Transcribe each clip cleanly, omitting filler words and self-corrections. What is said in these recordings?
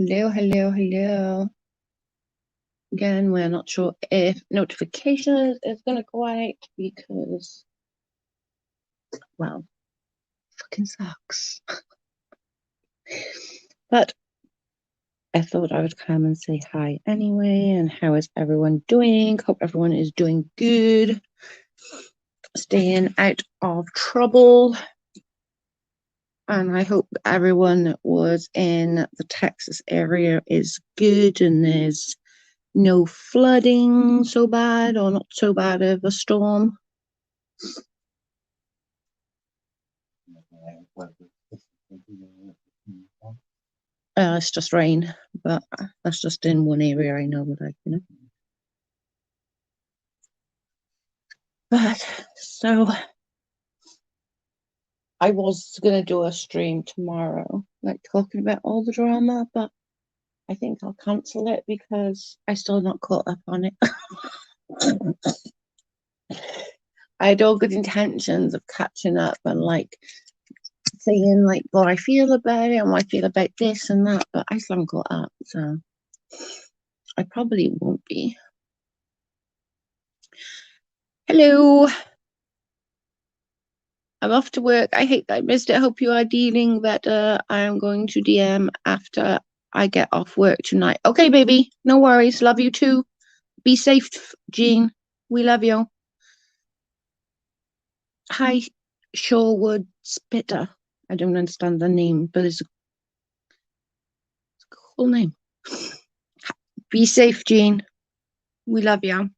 Hello, hello, hello. Again, we're not sure if notifications is going to go out because, well, fucking sucks. But I thought I would come and say hi anyway. And how is everyone doing? Hope everyone is doing good. Staying out of trouble. And I hope everyone that was in the Texas area is good and there's no flooding so bad or not so bad of a storm. It's just rain, but that's just in one area I know, But so I was gonna do a stream tomorrow, like talking about all the drama, but I think I'll cancel it because I still not caught up on it. I had all good intentions of catching up and like saying like what I feel about it and what I feel about this and that, but I still haven't caught up, so I probably won't be. Hello. I'm off to work. I hate that I missed it. I hope you are dealing better. I am going to DM after I get off work tonight. Okay, baby. No worries. Love you too. Be safe, Jean. We love you. Hi, Shorewood Spitter. I don't understand the name, but it's a cool name. Be safe, Jean. We love you.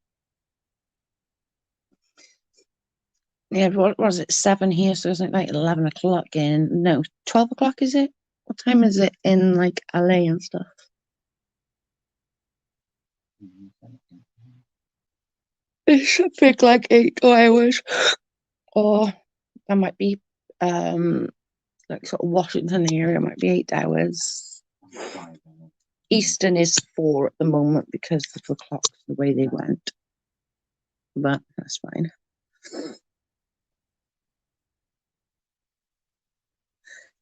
Yeah, what was it? 7 here, so isn't it like 11 o'clock in? No, 12 o'clock, is it? What time is it in like LA and stuff? It should take like 8 hours. Or that might be like sort of Washington area, might be 8 hours. Eastern is 4 at the moment because of the clocks the way they went. But that's fine.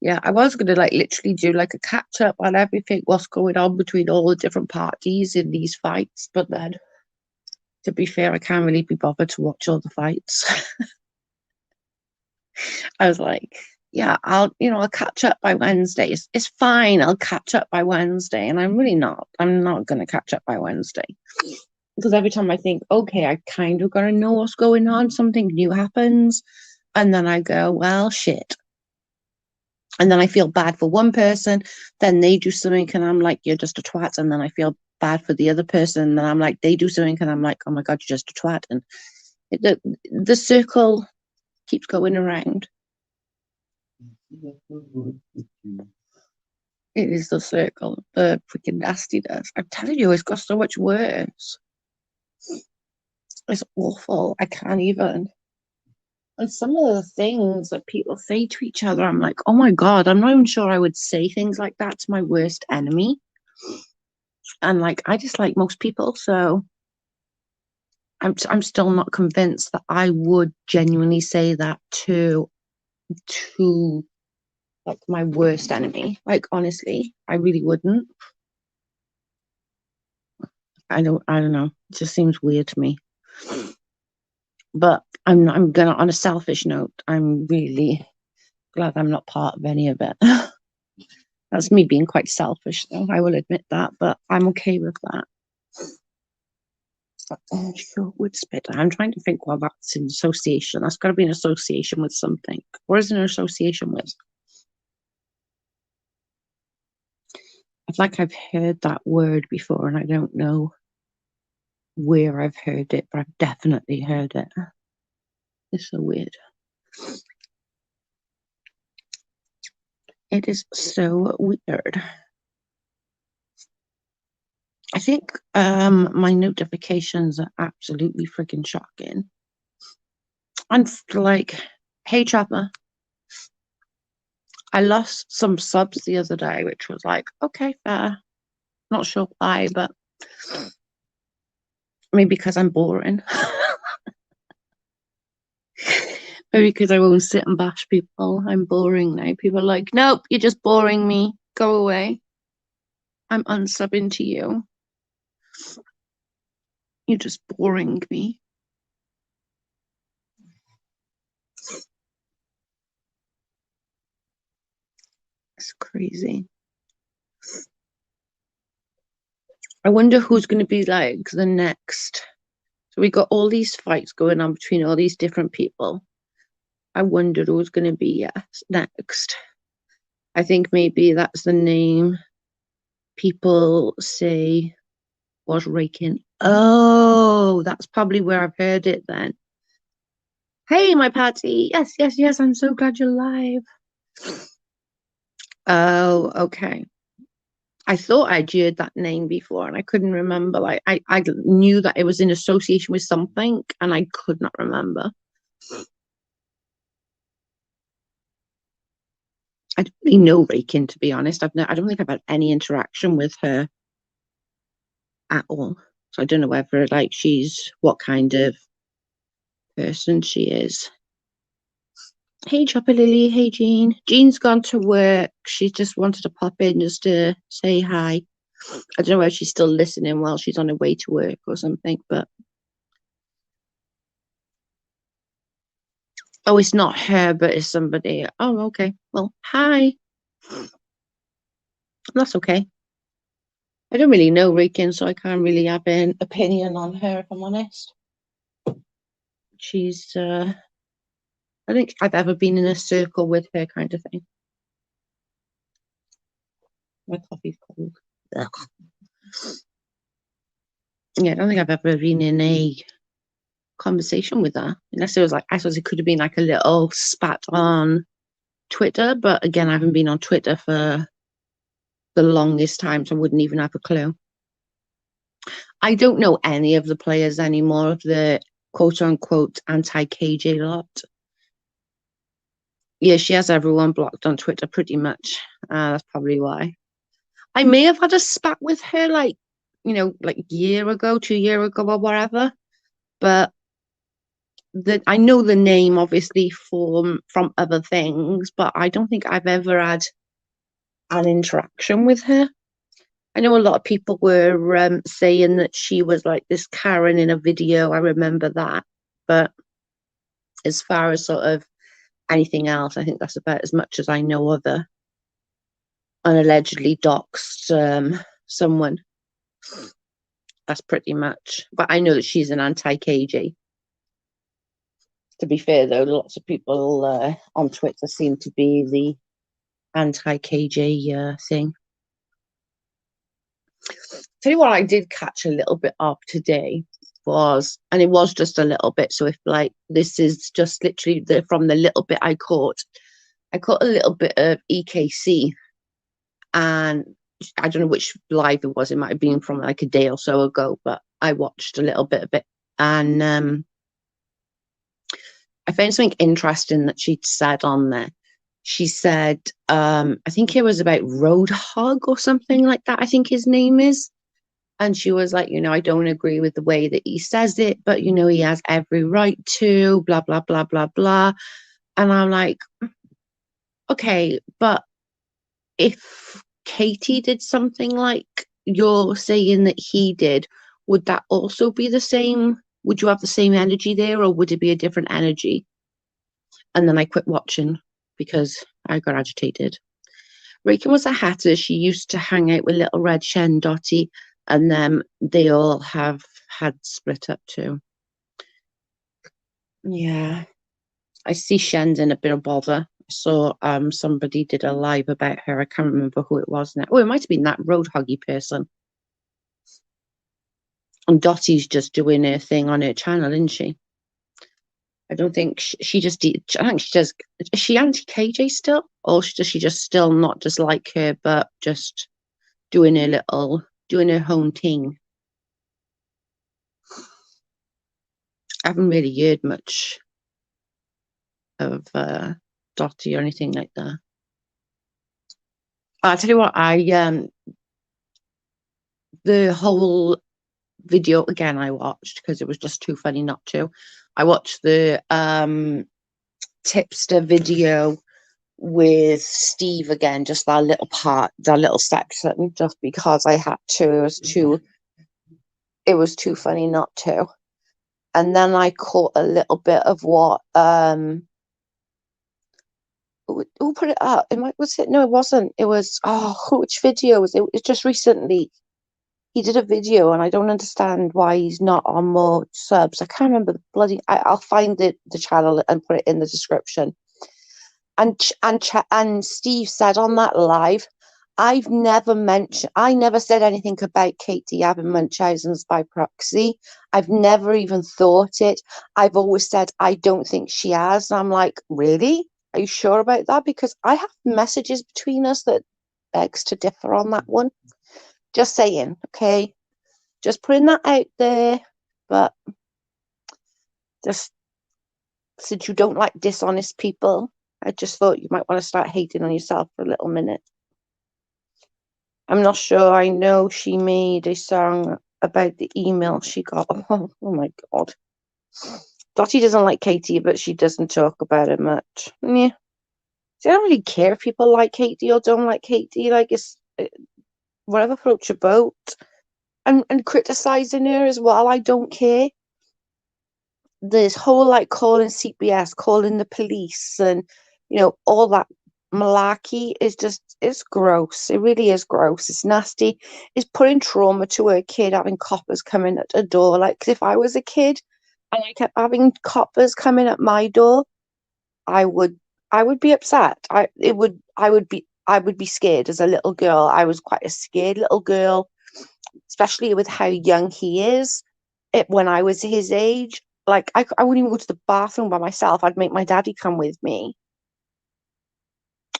Yeah, I was gonna like literally do like a catch up on everything, what's going on between all the different parties in these fights, but then to be fair, I can't really be bothered to watch all the fights. I was like, yeah, I'll catch up by Wednesday. It's fine. I'll catch up by Wednesday. And I'm really not. I'm not going to catch up by Wednesday. Because every time I think, okay, I kind of got to know what's going on, something new happens. And then I go, well, shit. And then I feel bad for one person. Then they do something and I'm like, you're just a twat. And then I feel bad for the other person. And then I'm like, they do something and I'm like, oh my God, you're just a twat. And the circle keeps going around. It is the circle, the freaking nastiness. I'm telling you, it's got so much worse. It's awful. I can't even. And some of the things that people say to each other, I'm like, oh my God, I'm not even sure I would say things like that to my worst enemy. And like, I dislike most people, so I'm still not convinced that I would genuinely say that to like my worst enemy. Like honestly, I really wouldn't. I don't know. It just seems weird to me. But I'm gonna, on a selfish note, I'm really glad I'm not part of any of it. That's me being quite selfish, though. I will admit that, but I'm okay with that. Shorewood Spitter. I'm trying to think while that's in association. That's got to be an association with something. Or is it an association with? I feel like I've heard that word before, and I don't know where I've heard it, but I've definitely heard it. It's so weird. It is so weird. I think my notifications are absolutely freaking shocking. And like, hey Chopper, I lost some subs the other day, which was like, okay, fair. Not sure why, but maybe because I'm boring. Maybe because I won't sit and bash people. I'm boring now. People are like, nope, you're just boring me. Go away. I'm unsubbing to you. You're just boring me. It's crazy. I wonder who's going to be like the next. So we got all these fights going on between all these different people. I wonder who's going to be next. I think maybe that's the name people say was Rakin. Oh, that's probably where I've heard it then. Hey, my Patty. Yes, yes, yes. I'm so glad you're live. Oh, okay. I thought I'd heard that name before and I couldn't remember. Like I knew that it was in association with something and I could not remember. I don't really know Rakin, to be honest. I don't think I've had any interaction with her at all. So I don't know whether like she's what kind of person she is. Hey Chopper Lily, hey Jean. Jean's gone to work. She just wanted to pop in just to say hi. I don't know if she's still listening while she's on her way to work or something, but oh, it's not her, but it's somebody. Oh, okay. Well, hi. That's okay. I don't really know Rikin, so I can't really have an opinion on her if I'm honest. She's I don't think I've ever been in a circle with her kind of thing. My coffee's cold. Ugh. Yeah, I don't think I've ever been in a conversation with her. Unless it was like, I suppose it could have been like a little spat on Twitter, but again, I haven't been on Twitter for the longest time, so I wouldn't even have a clue. I don't know any of the players anymore of the quote unquote anti KJ lot. Yeah, she has everyone blocked on Twitter pretty much. That's probably why. I may have had a spat with her like, like a year ago, 2 years ago, or whatever. But I know the name obviously from other things, but I don't think I've ever had an interaction with her. I know a lot of people were saying that she was like this Karen in a video. I remember that. But as far as sort of anything else, I think that's about as much as I know of her. And allegedly doxed someone. That's pretty much. But I know that she's an anti-KJ. To be fair, though, lots of people on Twitter seem to be the anti-KJ thing. Tell you what, I did catch a little bit of today and it was just a little bit. So if like this is just literally from the little bit I caught a little bit of EKC, and I don't know which live it was. It might have been from like a day or so ago, but I watched a little bit of it, and I found something interesting that she'd said on there. She said, I think it was about Roadhog or something like that, I think his name is. And she was like, I don't agree with the way that he says it, but, he has every right to, blah, blah, blah, blah, blah. And I'm like, okay, but if Katie did something like you're saying that he did, would that also be the same? Would you have the same energy there, or would it be a different energy? And then I quit watching because I got agitated. Rakin was a hatter. She used to hang out with Little Red, Shen, Dottie, and then they all have had split up too. Yeah. I see Shen's in a bit of bother. So somebody did a live about her. I can't remember who it was now. Oh, it might have been that Roadhoggy person. And Dottie's just doing her thing on her channel, isn't she? I don't think she just did. I think she does. Is she anti KJ still, or does she just still not just like her, but just doing her own thing? I haven't really heard much of Dottie or anything like that. I'll tell you what, the whole video again I watched because it was just too funny not to. I watched the tipster video with Steve again, just that little part, that little section, just because I had to. It was too funny not to. And then I caught a little bit of what who put it up? Was it? No, it wasn't. It was which video was it? It just recently he did a video, and I don't understand why he's not on more subs. I can't remember the bloody. I'll find the channel and put it in the description. And Steve said on that live, I never said anything about Katie having Munchausen's by proxy. I've never even thought it. I've always said I don't think she has. And I'm like, really? Are you sure about that? Because I have messages between us that begs to differ on that one. Just saying, okay? Just putting that out there. But just since you don't like dishonest people, I just thought you might want to start hating on yourself for a little minute. I'm not sure. I know she made a song about the email she got. Oh my God. Dottie doesn't like Katie, but she doesn't talk about it much. Yeah. See, I don't really care if people like Katie or don't like Katie. Like, it's whatever floats your boat. And criticizing her as well, I don't care. This whole like calling CPS, calling the police, and all that malarkey is it's gross. It really is gross. It's nasty. It's putting trauma to a kid having coppers coming at a door. Like, 'cause if I was a kid and I kept having coppers coming at my door, I would be upset. I would be scared as a little girl. I was quite a scared little girl, especially with how young he is. When I was his age, like I wouldn't even go to the bathroom by myself. I'd make my daddy come with me.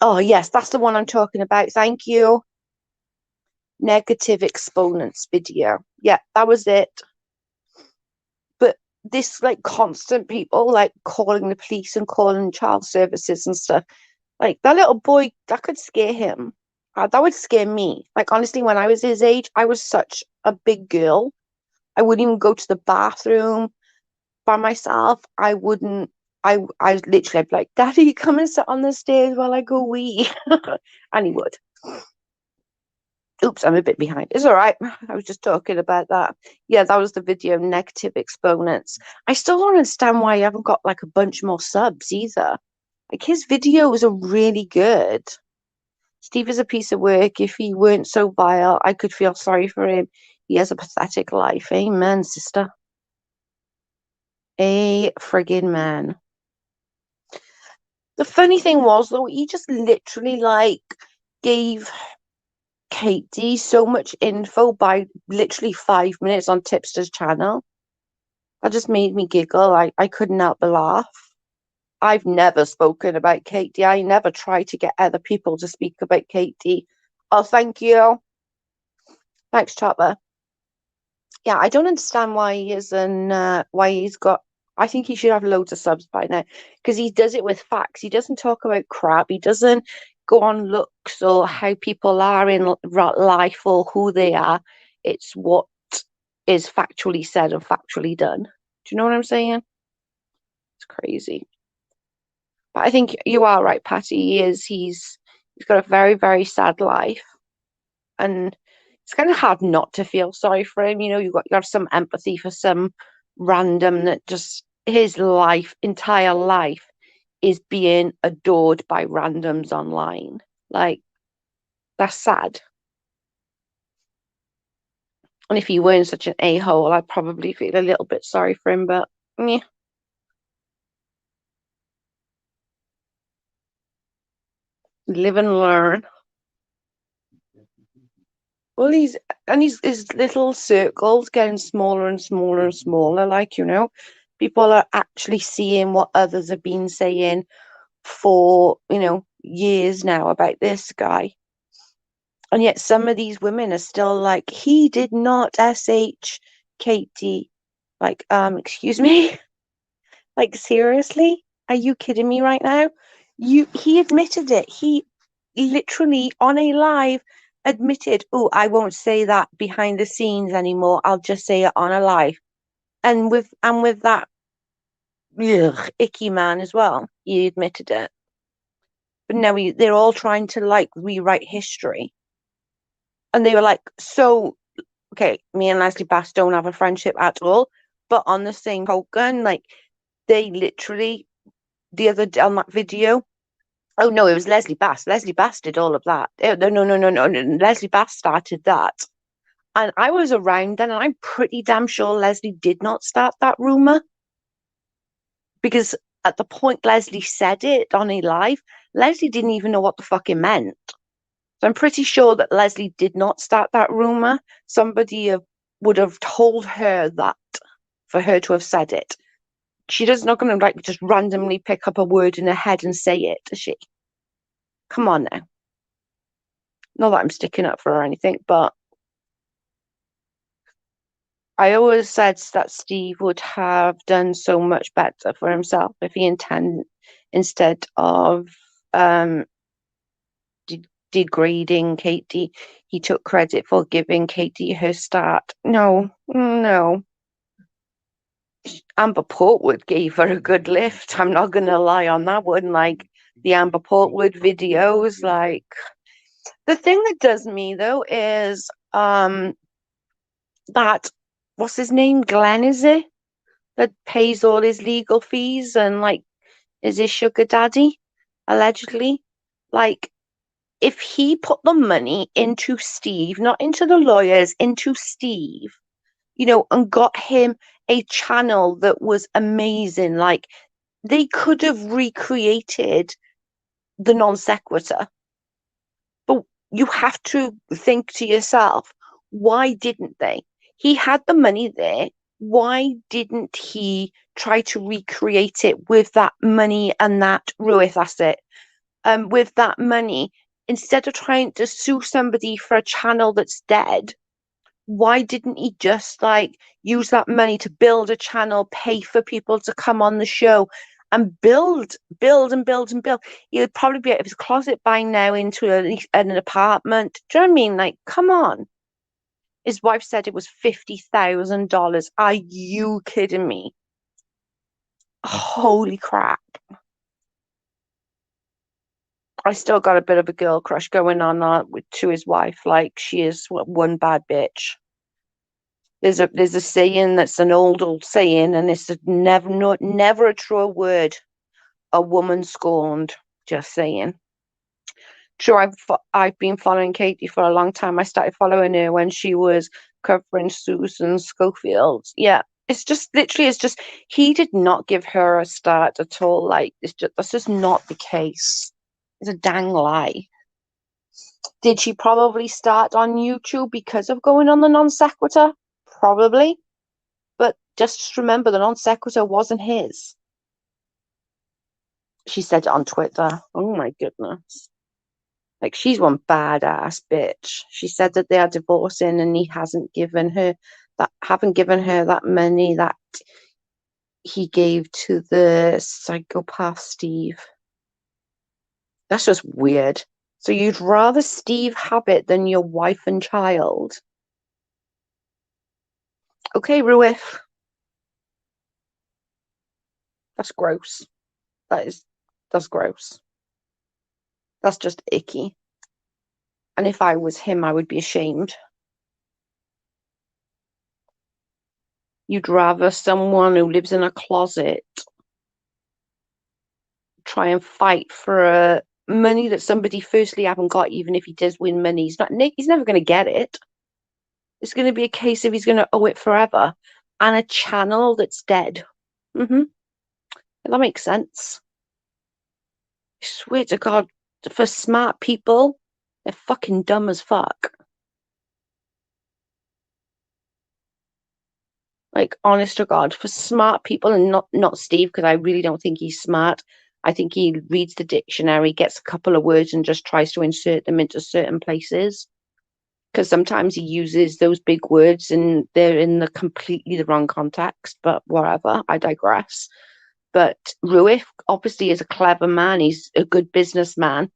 Oh yes, that's the one I'm talking about. Thank you. Negative exponents video. Yeah, that was it. But this like constant people like calling the police and calling child services and stuff. Like that little boy, that could scare him. That would scare me. Like honestly, when I was his age, I was such a big girl. I wouldn't even go to the bathroom by myself. I wouldn't. I literally I'd be like, Daddy, come and sit on the stairs while I go wee. And he would. Oops, I'm a bit behind. It's all right. I was just talking about that. Yeah, that was the video, negative exponents. I still don't understand why you haven't got like a bunch more subs either. Like his videos are really good. Steve is a piece of work. If he weren't so vile, I could feel sorry for him. He has a pathetic life. Amen, sister. A friggin' man. The funny thing was, though, he just literally like gave Katie so much info by literally 5 minutes on Tipster's channel. That just made me giggle. I couldn't help but laugh. I've never spoken about Katie. I never try to get other people to speak about Katie. Oh, thank you. Thanks, Chopper. Yeah, I don't understand why he isn't, why he's got. I think he should have loads of subs by now because he does it with facts. He doesn't talk about crap. He doesn't go on looks or how people are in life or who they are. It's what is factually said and factually done. Do you know what I'm saying? It's crazy. But I think you are right, Patty. He's got a very, very sad life. And it's kind of hard not to feel sorry for him. You got some empathy for some random that just his entire life is being adored by randoms online. Like, that's sad. And if he weren't such an a-hole, I'd probably feel a little bit sorry for him, but yeah. Live and learn. Well, his little circles getting smaller and smaller and smaller. Like, people are actually seeing what others have been saying for, years now about this guy. And yet some of these women are still like, he did not SH Katie. Like, excuse me? Like, seriously? Are you kidding me right now? He admitted it. He literally on a live admitted, oh, I won't say that behind the scenes anymore. I'll just say it on a live. And with that icky man as well, he admitted it. But now they're all trying to like rewrite history. And they were like, so, okay, me and Leslie Bass don't have a friendship at all. But on the same token, like, they literally, the other day on that video, oh no, it was Leslie Bass. Leslie Bass did all of that. No. Leslie Bass started that. And I was around then, and I'm pretty damn sure Leslie did not start that rumor. Because at the point Leslie said it on a live, Leslie didn't even know what the fuck it meant. So I'm pretty sure that Leslie did not start that rumor. Somebody would have told her that for her to have said it. She does not going to like just randomly pick up a word in her head and say it, is she? Come on now. Not that I'm sticking up for her or anything, but I always said that Steve would have done so much better for himself if he instead of degrading Katie, he took credit for giving Katie her start. No. Amber Portwood gave her a good lift. I'm not gonna lie on that one. Like the Amber Portwood videos, like the thing that does me though is that what's his name? Glenn, is it? That pays all his legal fees and like is his sugar daddy, allegedly. Like if he put the money into Steve, not into the lawyers, into Steve, and got him a channel that was amazing. Like they could have recreated the non sequitur, but you have to think to yourself, why didn't they? He had the money there. Why didn't he try to recreate it with that money and that Ruth asset? With that money, instead of trying to sue somebody for a channel that's dead, why didn't he just like use that money to build a channel, pay for people to come on the show and build and build? He'd probably be out of his closet by now into an apartment. Do you know what I mean? Like, come on. His wife said it was $50,000. Are you kidding me? Holy crap. I still got a bit of a girl crush going on to his wife. Like, she is one bad bitch. There's a saying that's an old saying, and it's never a truer word. A woman scorned. Just saying. Sure, I've been following Katie for a long time. I started following her when she was covering Susan Schofield. Yeah, it's just literally, he did not give her a start at all. Like that's just not the case. It's a dang lie. Did she probably start on YouTube because of going on the non sequitur? Probably. But just remember, the non sequitur wasn't his. She said it on Twitter. Oh my goodness. Like, she's one badass bitch. She said that they are divorcing and he haven't given her that money that he gave to the psychopath Steve. That's just weird. So you'd rather Steve have it than your wife and child? Okay, Ruif. That's gross. That's gross. That's just icky. And if I was him, I would be ashamed. You'd rather someone who lives in a closet try and fight for money that somebody firstly haven't got, even if he does win money. He's never going to get it. It's going to be a case of he's going to owe it forever. And a channel that's dead. That makes sense. I swear to God, for smart people, they're fucking dumb as fuck. Like, honest to God, for smart people, and not Steve, because I really don't think he's smart. I think he reads the dictionary, gets a couple of words, and just tries to insert them into certain places. Because sometimes he uses those big words and they're in completely the wrong context. But whatever, I digress. But Ruif obviously is a clever man. He's a good businessman.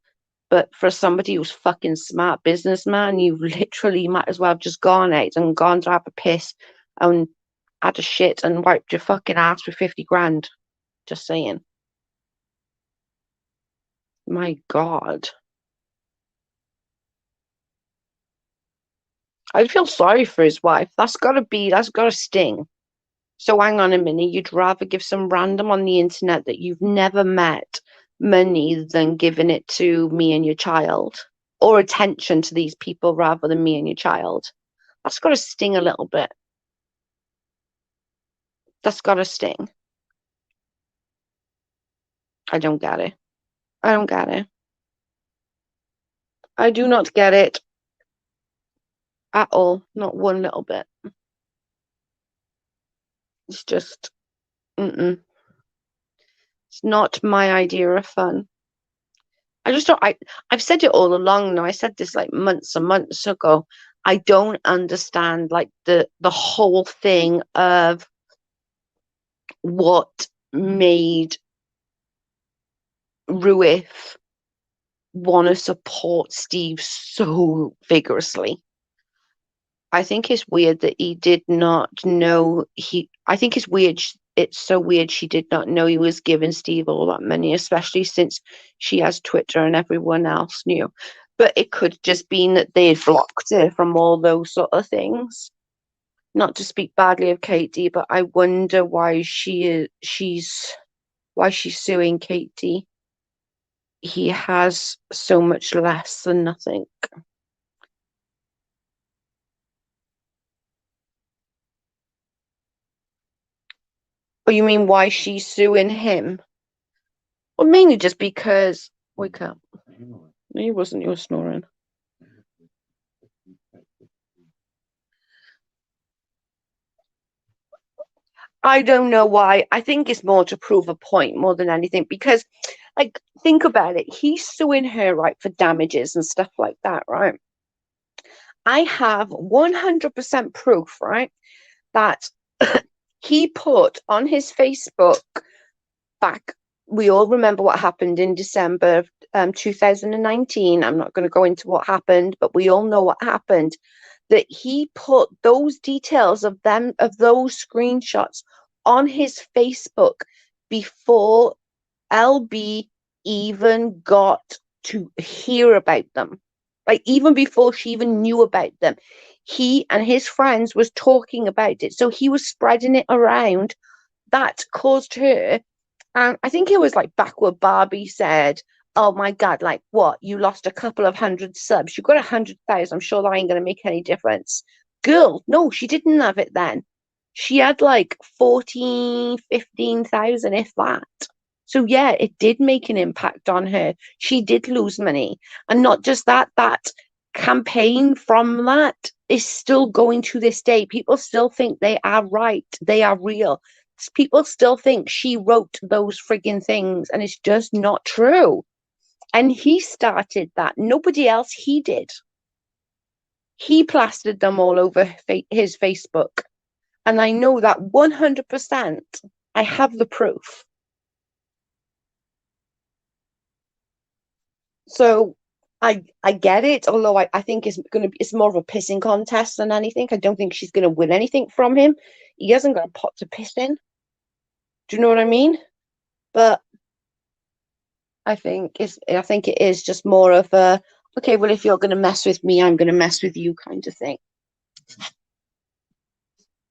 But for somebody who's fucking smart businessman, you literally might as well have just gone out and gone to have a piss and had a shit and wiped your fucking ass with 50 grand. Just saying. My God. I feel sorry for his wife. That's gotta sting. So hang on a minute, you'd rather give some random on the internet that you've never met money than giving it to me and your child, or attention to these people rather than me and your child. That's gotta sting a little bit. That's gotta sting. I don't get it. I don't get it. I do not get it at all. Not one little bit. It's just, mm-mm. It's not my idea of fun. I just don't. I've said it all along now. I said this like months and months ago. I don't understand like the whole thing of what made Ruith want to support Steve so vigorously. I think it's weird that he did not know I think it's weird. It's so weird she did not know he was giving Steve all that money, especially since she has Twitter and everyone else knew. But it could just been that they had blocked her from all those sort of things. Not to speak badly of Katie, but I wonder why she's suing Katie. He has so much less than nothing. Oh, you mean why she's suing him? Well, mainly just because wake up. He wasn't. You were snoring. I don't know why. I think it's more to prove a point more than anything because, like, think about it. He's suing her, right, for damages and stuff like that, right? I have 100% proof, right, that he put on his Facebook back. We all remember what happened in December of 2019. I'm not going to go into what happened, but we all know what happened. That he put those details of those screenshots on his Facebook before LB even got to hear about them. Like even before she even knew about them, he and his friends was talking about it. So he was spreading it around. That caused her, and I think it was like backward Barbie said, "Oh my God, like what? You lost a couple of hundred subs. You got 100,000. I'm sure that ain't gonna make any difference." Girl, no, she didn't have it then. She had like 14, 15,000, if that. So yeah, it did make an impact on her. She did lose money. And not just that, that campaign from that is still going to this day. People still think they are right. They are real. People still think she wrote those frigging things, and it's just not true. And he started that. Nobody else, he did. He plastered them all over his Facebook. And I know that 100%. I have the proof. So I get it, although I think it's more of a pissing contest than anything. I don't think she's gonna win anything from him. He hasn't got a pot to piss in. Do you know what I mean? But I think it is just more of a okay, well if you're gonna mess with me, I'm gonna mess with you kind of thing.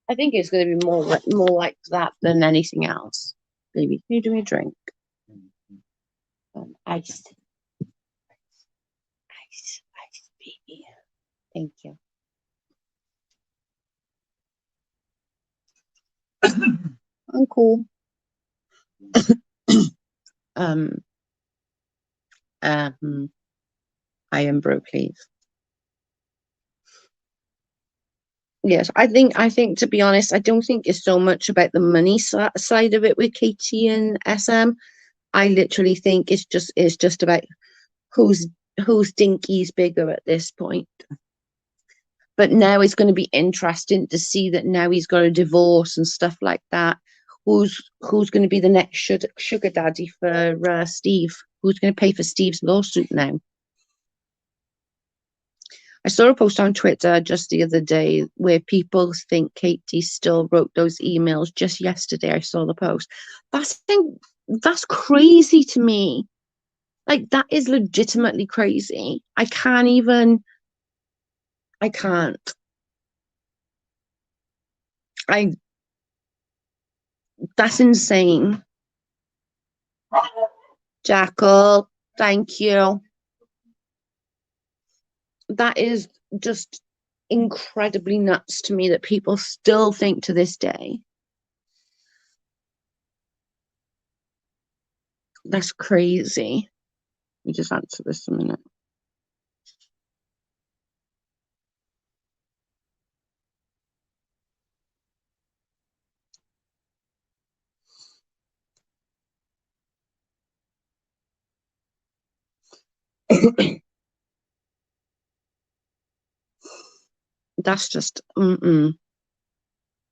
I think it's gonna be more like that than anything else. Baby, can you do me a drink? Ice, ice, baby. Thank you. Uncle. Um, I am bro, please. Yes, I think to be honest, I don't think it's so much about the money side of it with Katie and SM. I literally think it's just about who's whose dinky's bigger at this point. But now it's going to be interesting to see that now he's got a divorce and stuff like that. Who's going to be the next sugar daddy for Steve? Who's going to pay for Steve's lawsuit now? I saw a post on Twitter just the other day where people think Katie still wrote those emails. Just yesterday, I saw the post. That's crazy to me. Like, that is legitimately crazy. I can't even, I can't. I, that's insane. Jackal, thank you. That is just incredibly nuts to me that people still think to this day. That's crazy. Let me just answer this a minute. That's just mm-mm.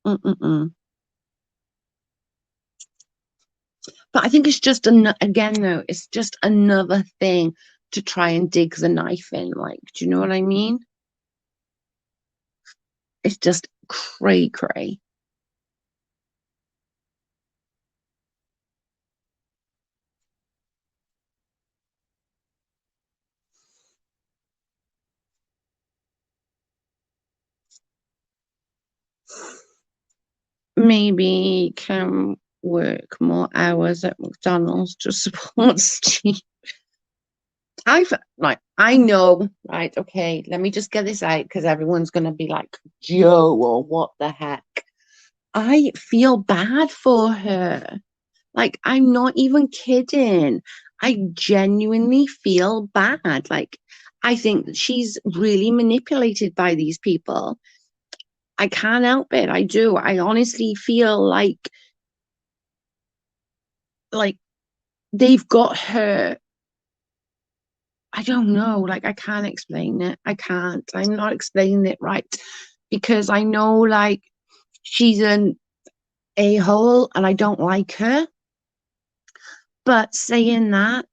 But I think it's just again though, it's just another thing to try and dig the knife in. Like, do you know what I mean? It's just cray cray. Maybe can work more hours at McDonald's to support Steve. I know, right? Okay, let me just get this out because everyone's gonna be like, Joe, or what the heck? I feel bad for her. Like, I'm not even kidding. I genuinely feel bad. Like, I think that she's really manipulated by these people. I can't help it. I do. I honestly feel like they've got her. I don't know. Like, I can't explain it. I can't. I'm not explaining it right because I know like she's an a-hole and I don't like her. But saying that,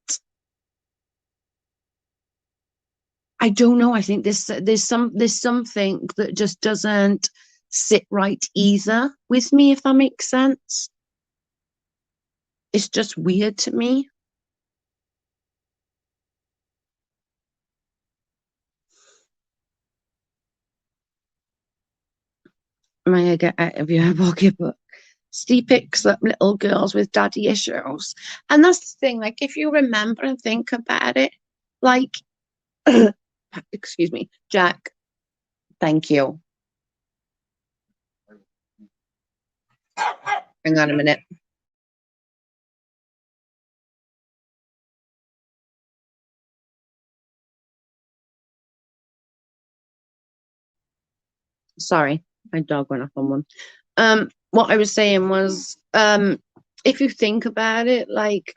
I don't know. I think there's something that just doesn't sit right either with me, if that makes sense. It's just weird to me. May I get out of your pocketbook? Steve picks up little girls with daddy issues. And that's the thing, like if you remember and think about it, like excuse me, Jack, thank you. Hang on a minute. Sorry, my dog went off on one. What I was saying was, if you think about it, like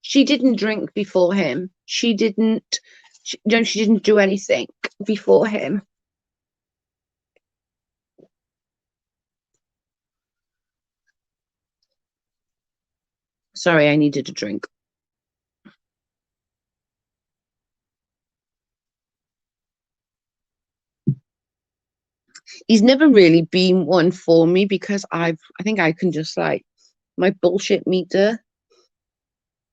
she didn't drink before him. She didn't do anything before him. Sorry, I needed a drink. He's never really been one for me because I think I can just like my bullshit meter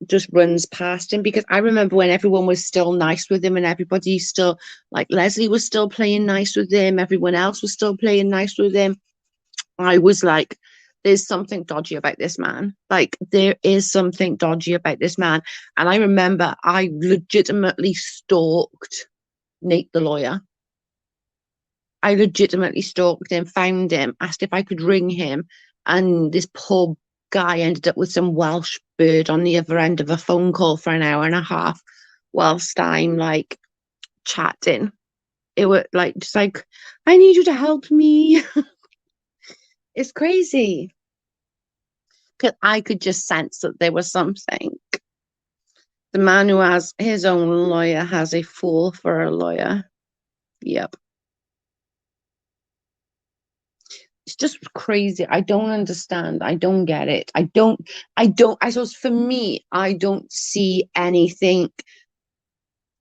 just runs past him because I remember when everyone was still nice with him and everybody still like Leslie was still playing nice with him, everyone else was still playing nice with him. I was like, there's something dodgy about this man. Like, there is something dodgy about this man. And I remember I legitimately stalked Nate the lawyer. I legitimately stalked him, found him, asked if I could ring him. And this poor guy ended up with some Welsh bird on the other end of a phone call for an hour and a half whilst I'm like chatting. It was like, just like, I need you to help me. It's crazy. I could just sense that there was something. The man who has his own lawyer has a fool for a lawyer. Yep. It's just crazy. I don't understand. I don't get it. I suppose for me, I don't see anything.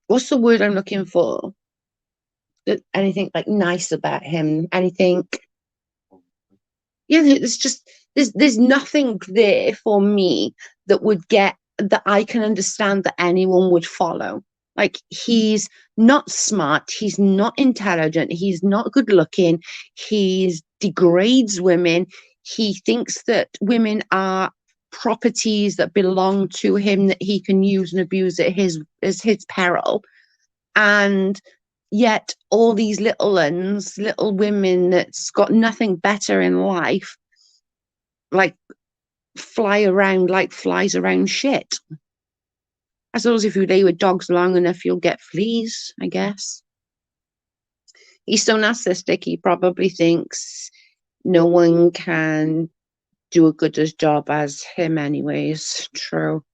What's the word I'm looking for? Anything like nice about him? Anything? Yeah, there's just there's nothing there for me that I can understand that anyone would follow. Like, he's not smart, he's not intelligent, he's not good looking, he degrades women, he thinks that women are properties that belong to him that he can use and abuse at his peril. And yet all these little women that's got nothing better in life, like, fly around like flies around shit. I suppose if you lay with dogs long enough, you'll get fleas, I guess. He's so narcissistic, he probably thinks no one can do a good as job as him anyways. True.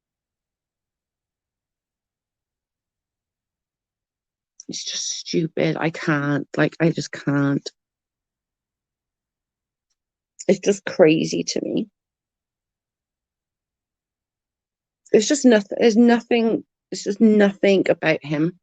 It's just stupid. I can't. Like, I just can't. It's just crazy to me. It's just nothing. There's nothing. It's just nothing about him.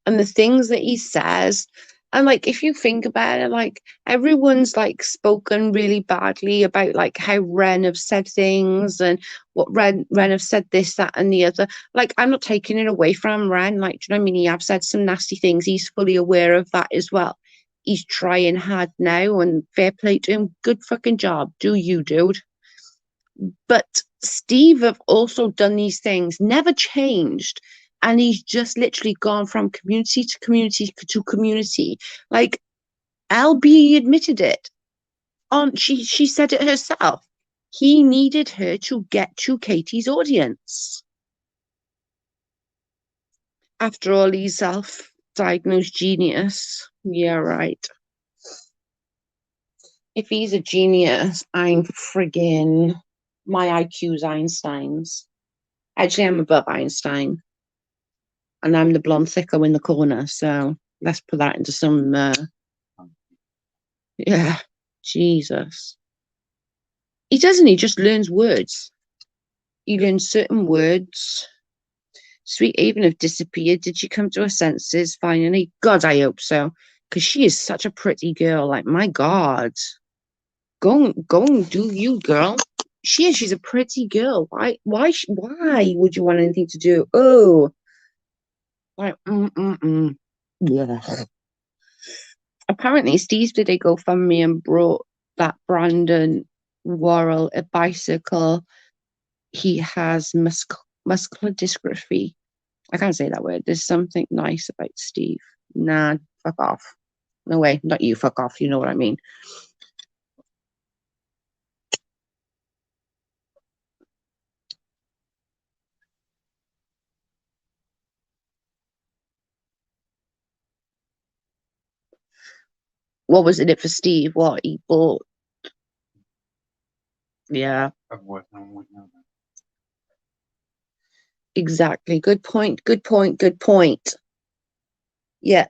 And the things that he says, and like, if you think about it, like, everyone's like spoken really badly about like how Ren have said things, and what Ren have said this, that, and the other. Like, I'm not taking it away from Ren. Like, do you know what I mean? He have said some nasty things. He's fully aware of that as well. He's trying hard now, and fair play to him. Good fucking job. Do you, dude? But Steve have also done these things, never changed. And he's just literally gone from community to community to community. Like, LB admitted it. She said it herself. He needed her to get to Katie's audience. After all, he's self-diagnosed genius. Yeah, right. If he's a genius, I'm friggin' my IQ's Einstein's. Actually, I'm above Einstein. And I'm the blonde thicko in the corner, so let's put that into some yeah. Jesus. He doesn't, he just learns words. He learns certain words. Sweet Haven have disappeared. Did she come to her senses finally? God, I hope so. Because she is such a pretty girl. Like, my God. Go and do you, girl. She's a pretty girl. Why would you want anything to do? Oh, like, yeah. Apparently, Steve did a GoFundMe and brought that Brandon Worrell a bicycle. He has muscular dystrophy. I can't say that word. There's something nice about Steve. Nah, fuck off. No way. Not you, fuck off. You know what I mean. What was in it for Steve? What he bought? Yeah. Exactly. Good point. Good point. Good point. Yeah.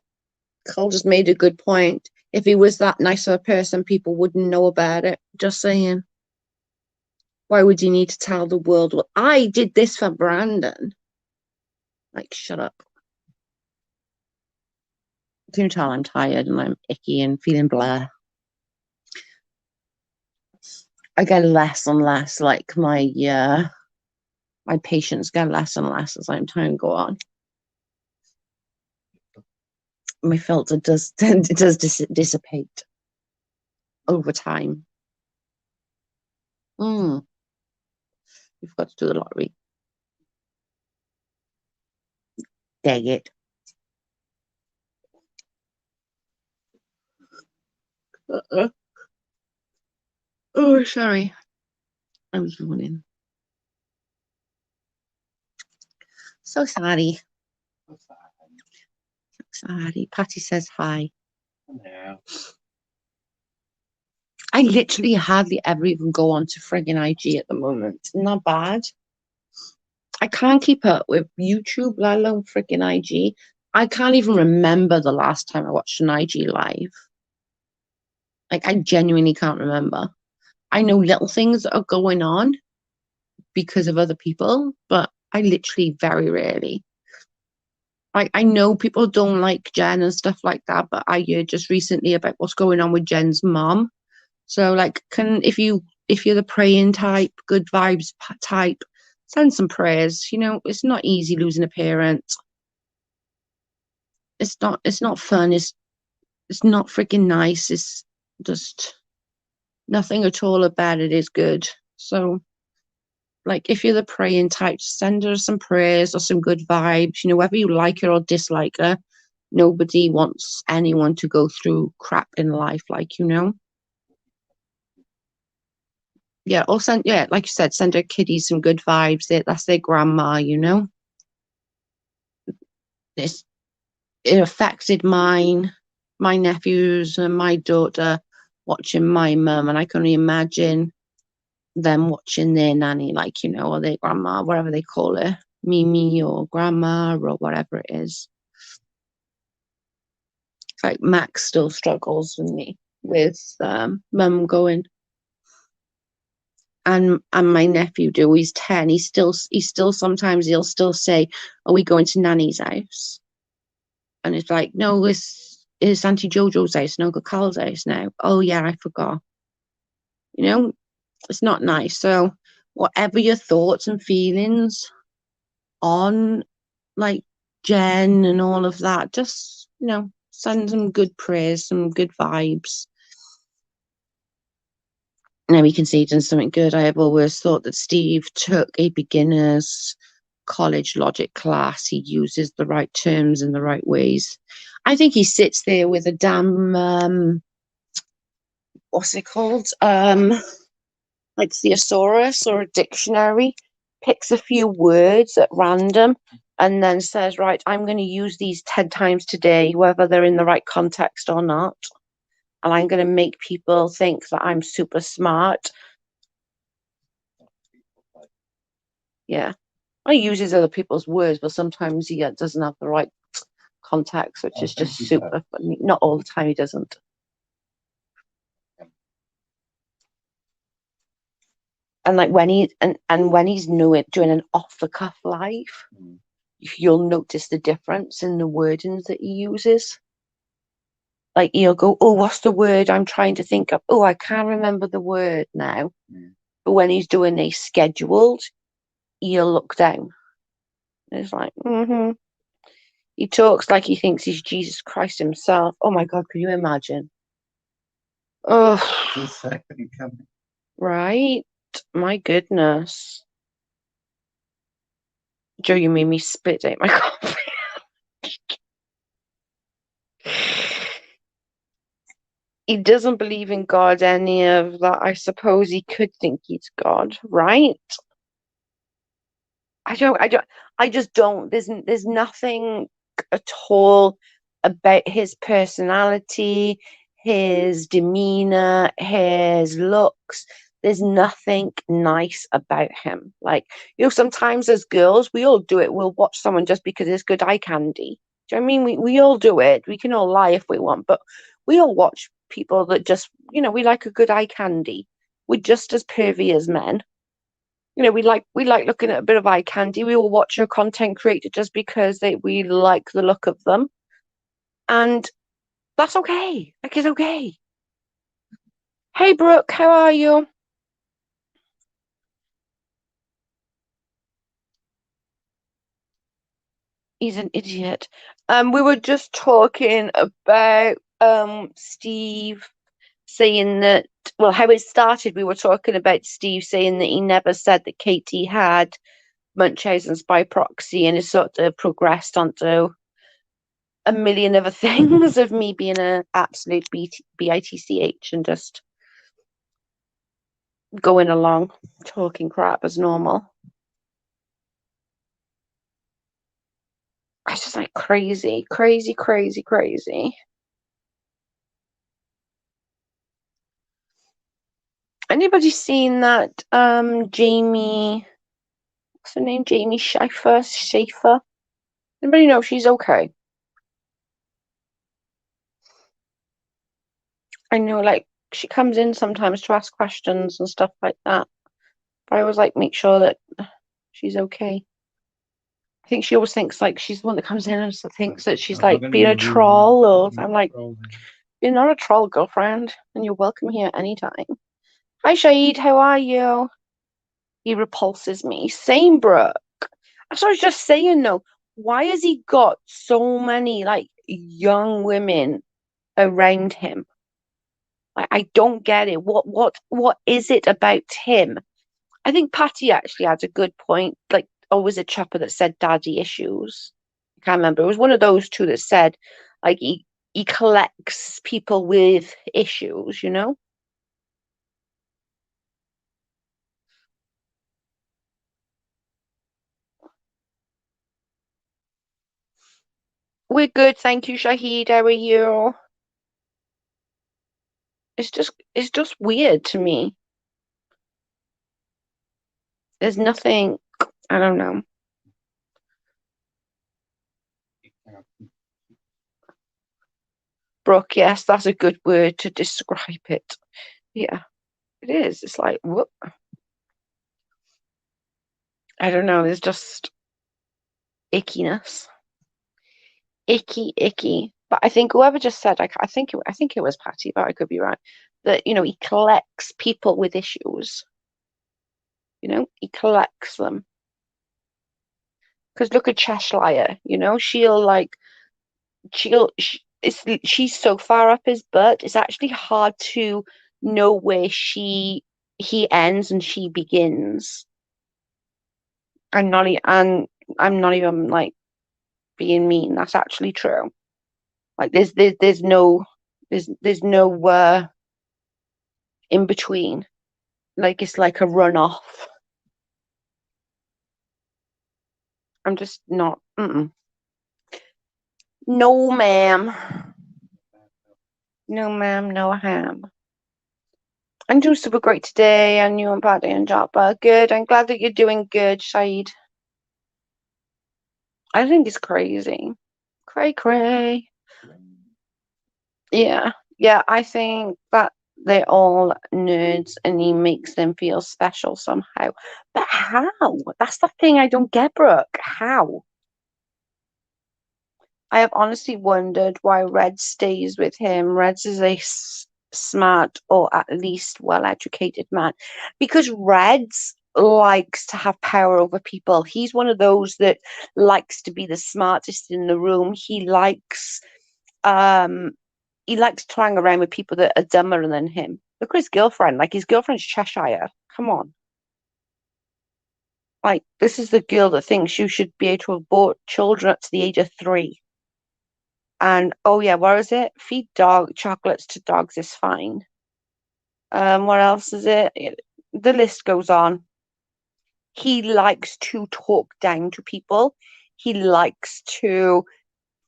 Cole just made a good point. If he was that nice of a person, people wouldn't know about it. Just saying. Why would you need to tell the world, well, I did this for Brandon? Like, shut up. You can tell I'm tired and I'm icky and feeling blah. I get less and less, like, my patience get less and less as time go on. My filter does dissipate over time. We've got to do the lottery. Dang it. Oh, sorry. I was yawning. So sorry. Sorry. Patty says hi. Yeah. I literally hardly ever even go on to friggin' IG at the moment. Not bad. I can't keep up with YouTube, let alone friggin' IG. I can't even remember the last time I watched an IG live. Like, I genuinely can't remember. I know little things that are going on because of other people, but I literally very rarely. I know people don't like Jen and stuff like that, but I heard just recently about what's going on with Jen's mom. So like, if you're the praying type, good vibes type, send some prayers. You know, it's not easy losing a parent. It's not fun. It's not freaking nice. It's just nothing at all about it is good. So like, if you're the praying type, send her some prayers or some good vibes. You know, whether you like her or dislike her, nobody wants anyone to go through crap in life, like, you know. Yeah, or like you said, send her kiddies some good vibes. That's their grandma, you know. It affected my nephews and my daughter watching my mum, and I can only imagine them watching their nanny, like, you know, or their grandma, whatever they call her, Mimi or grandma or whatever it is. It's like Max still struggles with me with mum going, and my nephew do. He's 10. He's still sometimes he'll still say, "Are we going to Nanny's house?" And it's like, "No, it's Auntie Jojo's house and Uncle Carl's house now." "Oh yeah, I forgot." You know, it's not nice. So whatever your thoughts and feelings on like Jen and all of that, just, you know, send some good prayers, some good vibes. Now we can see he's done something good. I have always thought that Steve took a beginner's college logic class. He uses the right terms in the right ways. I think he sits there with a damn what's it called? Like thesaurus or a dictionary, picks a few words at random and then says, right, I'm going to use these 10 times today, whether they're in the right context or not. And I'm going to make people think that I'm super smart. Yeah. I uses other people's words, but sometimes he doesn't have the right context, which is just super funny. Not all the time he doesn't. And like when he's doing an off the cuff live, you'll notice the difference in the wordings that he uses. Like he'll go, "Oh, what's the word I'm trying to think of? Oh, I can't remember the word now." But when he's doing a scheduled, he'll look down. And it's like, He talks like he thinks he's Jesus Christ himself. Oh my God, can you imagine? Oh, right. My goodness. Joe, you made me spit out my coffee. He doesn't believe in God, any of that. I suppose he could think he's God, right? I just don't. There's nothing at all about his personality, his demeanor, his looks. There's nothing nice about him. Like, you know, sometimes as girls, we all do it. We'll watch someone just because it's good eye candy. Do you know what I mean? We all do it. We can all lie if we want, but we all watch people that just, you know, we like a good eye candy. We're just as pervy as men. You know, we like looking at a bit of eye candy. We will watch a content creator just because we like the look of them, and that's okay. Like, it's okay. Hey, Brooke, how are you? He's an idiot. We were just talking about Steve saying that. Well, how it started. We were talking about Steve saying that he never said that Katie had Munchausen's by proxy, and it sort of progressed onto a million other things of me being an absolute bitch and just going along talking crap as normal. It's just like crazy, crazy, crazy, crazy. Anybody seen that Jamie, what's her name? Jamie Schaefer? Anybody know if she's okay? I know, like, she comes in sometimes to ask questions and stuff like that. But I always like make sure that she's okay. I think she always thinks like she's the one that comes in and thinks that she's like being a troll, or I'm like, You're not a troll, girlfriend, and you're welcome here anytime. Hi, Shahid, how are you? He repulses me. Same, Brooke. That's what I was just saying, though. Why has he got so many, like, young women around him? I don't get it. What is it about him? I think Patty actually had a good point. Like, oh, was it Chopper that said daddy issues? I can't remember. It was one of those two that said, like, he collects people with issues, you know? We're good, thank you, Shahid. How are you? It's just weird to me. There's nothing, I don't know. Brooke, yes, that's a good word to describe it. Yeah, it is. It's like, whoop. I don't know. There's just ickiness. Icky, icky. But I think whoever just said, I think it was Patty, but I could be right. That he collects people with issues. He collects them. Because look at Cheshire. She'll like she's so far up his butt. It's actually hard to know where he ends and she begins. And I'm not even like being mean. That's actually true. Like there's no in between. Like it's like a runoff. I'm just not. Mm-mm. No, ma'am. No, ma'am. No ham. I'm doing super great today. And you and Paddy and Joppa. Good. I'm glad that you're doing good, Shade. I think it's crazy. Cray cray. Yeah. Yeah, I think that they're all nerds and he makes them feel special somehow. But how? That's the thing I don't get, Brooke. How? I have honestly wondered why Red stays with him. Reds is a smart or at least well-educated man because Reds likes to have power over people. He's one of those that likes to be the smartest in the room. Um he likes to hang around with people that are dumber than him. Look at his girlfriend. Like his girlfriend's Cheshire. Come on. Like this is the girl that thinks you should be able to abort children up to the age of 3. And oh yeah, what is it? Feed dog chocolates to dogs is fine. What else is it? The list goes on. He likes to talk down to people. He likes to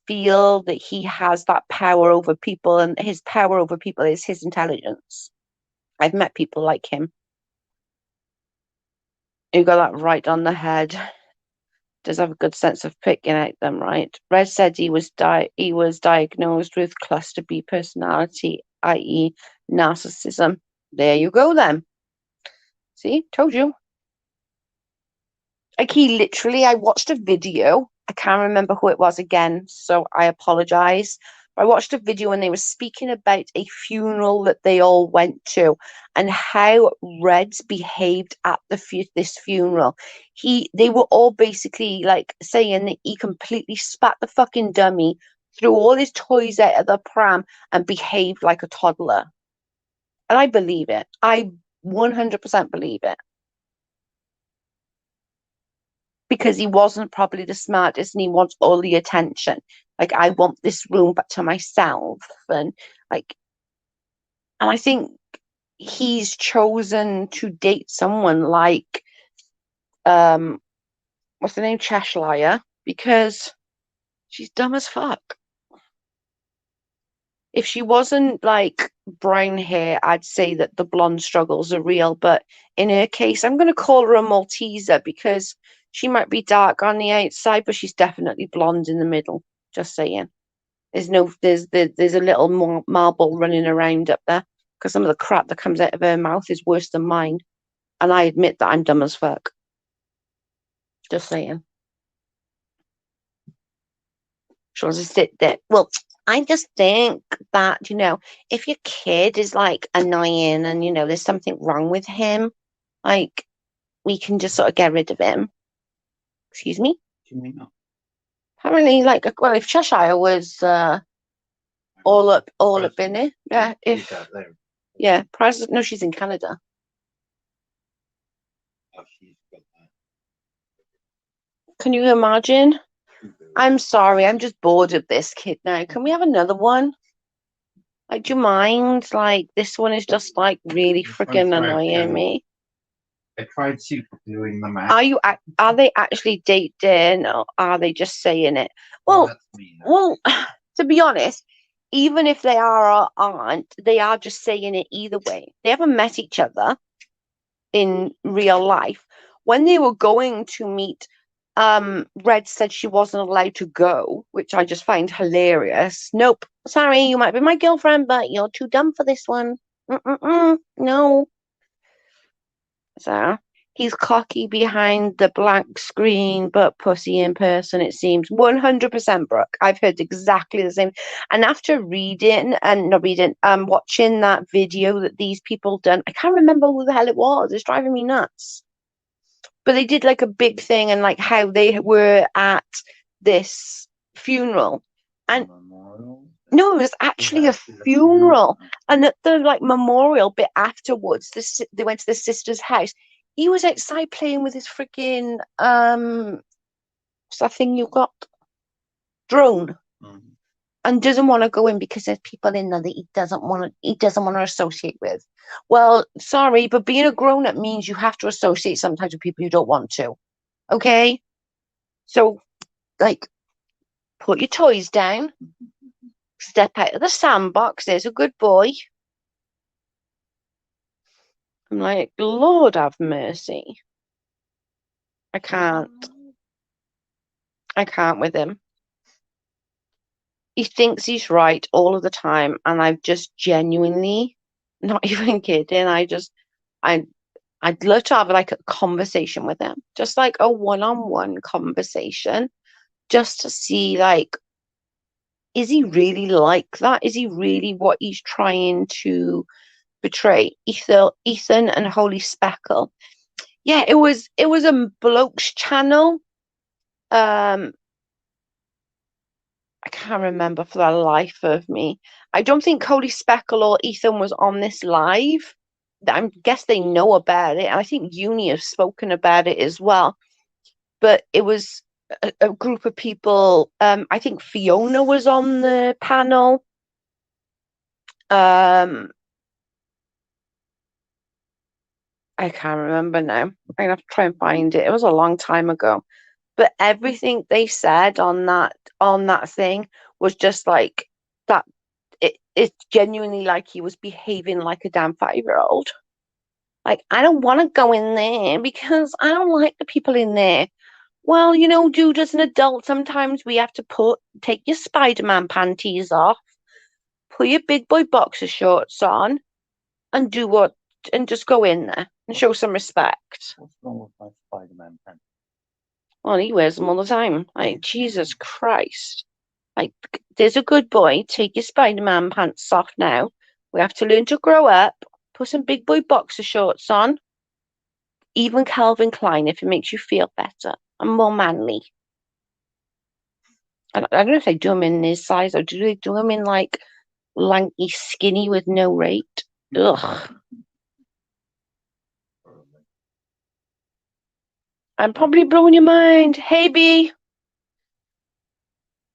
feel that he has that power over people, and his power over people is his intelligence. I've met people like him who got that right on the head. Does have a good sense of picking out them right. Red said he was diagnosed with cluster B personality, i.e., narcissism. There you go then. See, told you. Like he literally, I watched a video. I can't remember who it was again, so I apologize. I watched a video and they were speaking about a funeral that they all went to and how Reds behaved at this funeral. They were all basically like saying that he completely spat the fucking dummy, threw all his toys out of the pram, and behaved like a toddler. And I believe it. I 100% believe it. Because he wasn't probably the smartest and he wants all the attention. Like, I want this room back to myself. And like, and I think he's chosen to date someone like, um, what's the name? Cheshire, because she's dumb as fuck. If she wasn't like brown hair, I'd say that the blonde struggles are real. But in her case, I'm going to call her a Malteser because she might be dark on the outside, but she's definitely blonde in the middle. Just saying. There's a little more marble running around up there because some of the crap that comes out of her mouth is worse than mine. And I admit that I'm dumb as fuck. Just saying. She wants to sit there. Well, I just think that, if your kid is like annoying and, there's something wrong with him, like we can just sort of get rid of him. Excuse me? Can we not? Apparently, like, well, if Cheshire was all up in it, yeah, She's out there. yeah, Price, no, she's in Canada. Oh, she's got that. Can you imagine? I'm sorry, I'm just bored of this kid now. Can we have another one? Like, do you mind? Like, this one is just like really This one's freaking like, annoying me. I tried super gluing them out. Are they actually dating or are they just saying it? Well, that's me. well, to be honest, even if they are or aren't, they are just saying it either way. They haven't met each other in real life. When they were going to meet, Red said she wasn't allowed to go, which I just find hilarious. Nope, sorry, you might be my girlfriend, but you're too dumb for this one. No. So he's cocky behind the blank screen, but pussy in person, it seems. 100% Brooke. I've heard exactly the same. And after watching that video that these people done, I can't remember who the hell it was. It's driving me nuts. But they did like a big thing and like how they were at this funeral. And no, it was actually a funeral. And at the like memorial bit afterwards, they went to the sister's house. He was outside playing with his freaking what's that thing you got? Drone. And doesn't want to go in because there's people in there that he doesn't want to associate with. Well, sorry, but being a grown-up means you have to associate sometimes with people you don't want to. Okay? So, like, put your toys down. Step out of the sandbox. There's a good boy. I'm like, Lord have mercy. I can't with him. He thinks he's right all of the time, and I've just genuinely, not even kidding, I'd love to have like a conversation with him, just like a one-on-one conversation, just to see like, is he really like that? Is he really what he's trying to portray? Ethan and Holy Speckle. Yeah, it was a bloke's channel. I can't remember for the life of me. I don't think Holy Speckle or Ethan was on this live. I guess they know about it. And I think Uni has spoken about it as well. But it was a group of people. I think Fiona was on the panel. I can't remember now. I'm gonna have to try and find it. It was a long time ago. But everything they said on that thing was just like that. It's genuinely like he was behaving like a damn 5-year-old. Like, I don't want to go in there because I don't like the people in there. Well, dude, as an adult, sometimes we have to take your Spider-Man panties off, put your big boy boxer shorts on, and just go in there and show some respect. What's wrong with my Spider-Man pants? Well, he wears them all the time. Like, Jesus Christ. Like, there's a good boy. Take your Spider-Man pants off now. We have to learn to grow up. Put some big boy boxer shorts on. Even Calvin Klein, if it makes you feel better and more manly. I don't know if they do them in his size or do they do them in like lanky, skinny with no rate? Ugh. I'm probably blowing your mind. Hey, B.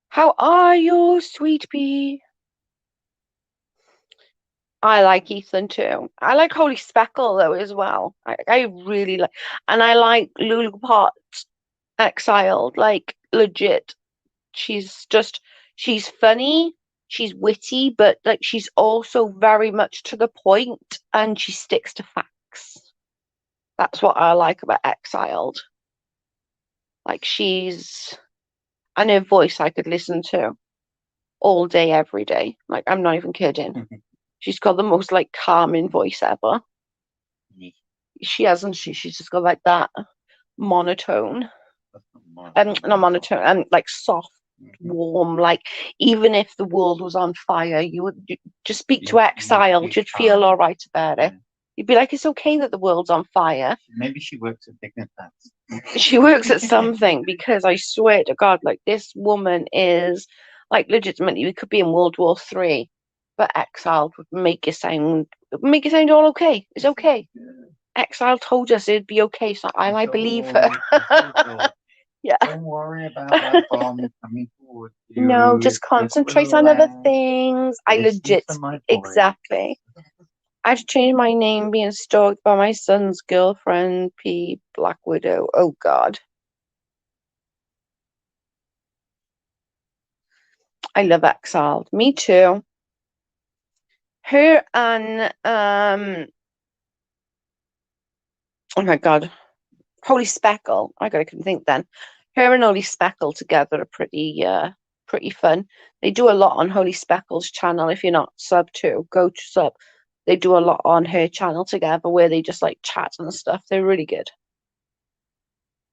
How are you, sweet bee? I like Ethan too. I like Holy Speckle though as well. I really like, and I like Lulu Pot Exiled. Like legit, she's funny, she's witty, but like she's also very much to the point, and she sticks to facts. That's what I like about Exiled. Like and her voice I could listen to all day, every day. Like I'm not even kidding. She's got the most like calming voice ever. She hasn't she's just got like that monotone. Not monotone, and like soft. warm. Like, even if the world was on fire, you would just speak to You'd Exiled, be you'd feel fine. all right about it. Yeah. You'd be like, it's okay that the world's on fire. Maybe she works at Dignitas. She works at something, because I swear to God, like, this woman is like, legitimately, we could be in World War III, but Exiled would make it sound all okay. It's okay. Exile told us it'd be okay, so I believe her. Yeah. Don't worry about that bomb coming towards you. No, just concentrate on other relax. things. I Listen legit, to my voice. exactly. I had to change my name being stalked by my son's girlfriend, P. Black Widow. Oh God. I love Exiled. Me too. Her and oh my God, Holy Speckle. I gotta think then. Her and Holy Speckle together are pretty fun. They do a lot on Holy Speckle's channel. If you're not sub to, go to sub. They do a lot on her channel together where they just like chat and stuff. They're really good.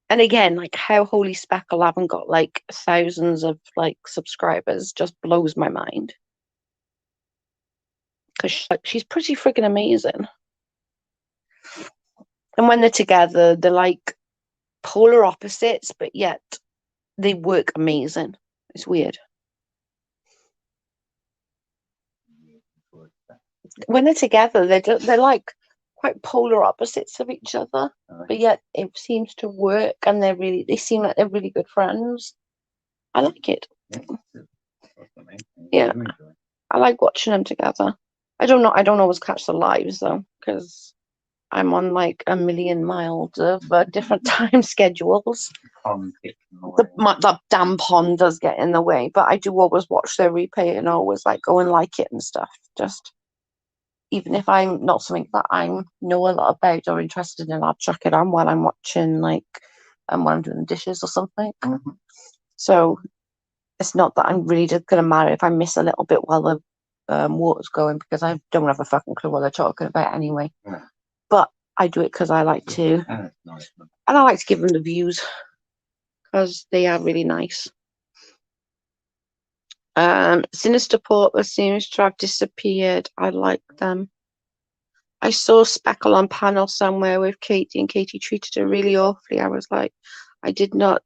And again, like, how Holy Speckle haven't got like thousands of like subscribers just blows my mind. Because she's pretty freaking amazing. And when they're together, they're like polar opposites, but yet they work amazing. It's weird. When they're together, they're like quite polar opposites of each other, but yet it seems to work, and they seem like they're really good friends. I like it. Yeah, I like watching them together. I don't always catch the lives though, because I'm on like a million miles of different time schedules. That damn pond does get in the way, but I do always watch their replay and always like go and like it and stuff. Just even if I'm not something that I know a lot about or interested in, I'll chuck it on while I'm watching, like, and while I'm doing the dishes or something. Mm-hmm. So it's not that I'm really just gonna matter if I miss a little bit while the water's going, because I don't have a fucking clue what they're talking about anyway. Yeah. But I do it because I like to, and I like to give them the views because they are really nice. Sinister Porter seems to have disappeared. I like them. I saw Speckle on panel somewhere with Katie, and Katie treated her really awfully. I was like, I did not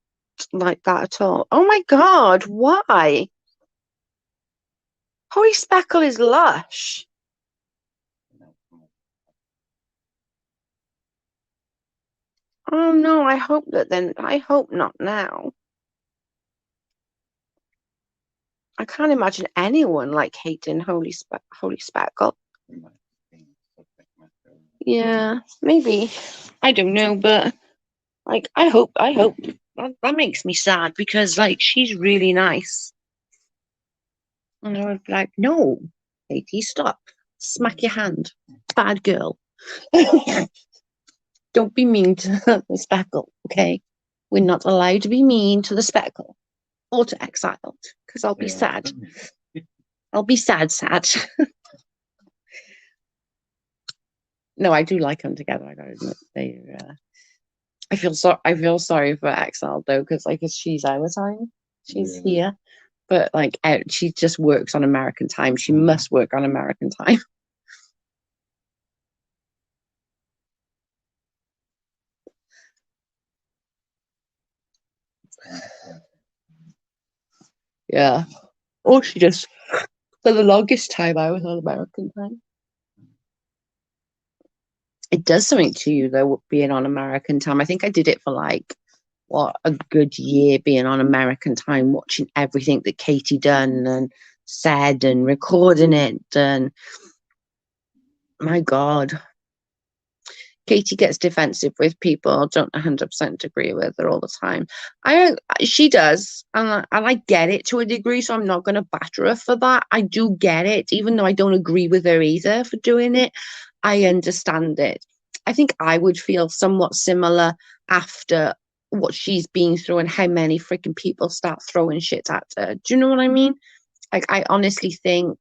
like that at all. Oh my God, why? Holy Speckle is lush. Oh no, I hope not now. I can't imagine anyone like hating Holy Speckle. Yeah, maybe. I don't know, but like I hope that makes me sad, because like she's really nice. And I would be like, no, Katie, stop. Smack your hand. Bad girl. Don't be mean to the Speckle, okay? We're not allowed to be mean to the Speckle or to Exiled, because I'll be sad. I'll be sad. No, I do like them together. I gotta admit, they. I feel sorry for Exiled though, because like she's our time, she's here, but like she just works on American time. She must work on American time. Yeah. Or she just, for the longest time, I was on American time. It does something to you, though, being on American time. I think I did it for like, what, a good year being on American time, watching everything that Katie done and said and recording it. And my God. Katie gets defensive with people. Don't 100% agree with her all the time. She does, and I get it to a degree. So I'm not going to batter her for that. I do get it, even though I don't agree with her either for doing it. I understand it. I think I would feel somewhat similar after what she's been through and how many freaking people start throwing shit at her. Do you know what I mean? Like, I honestly think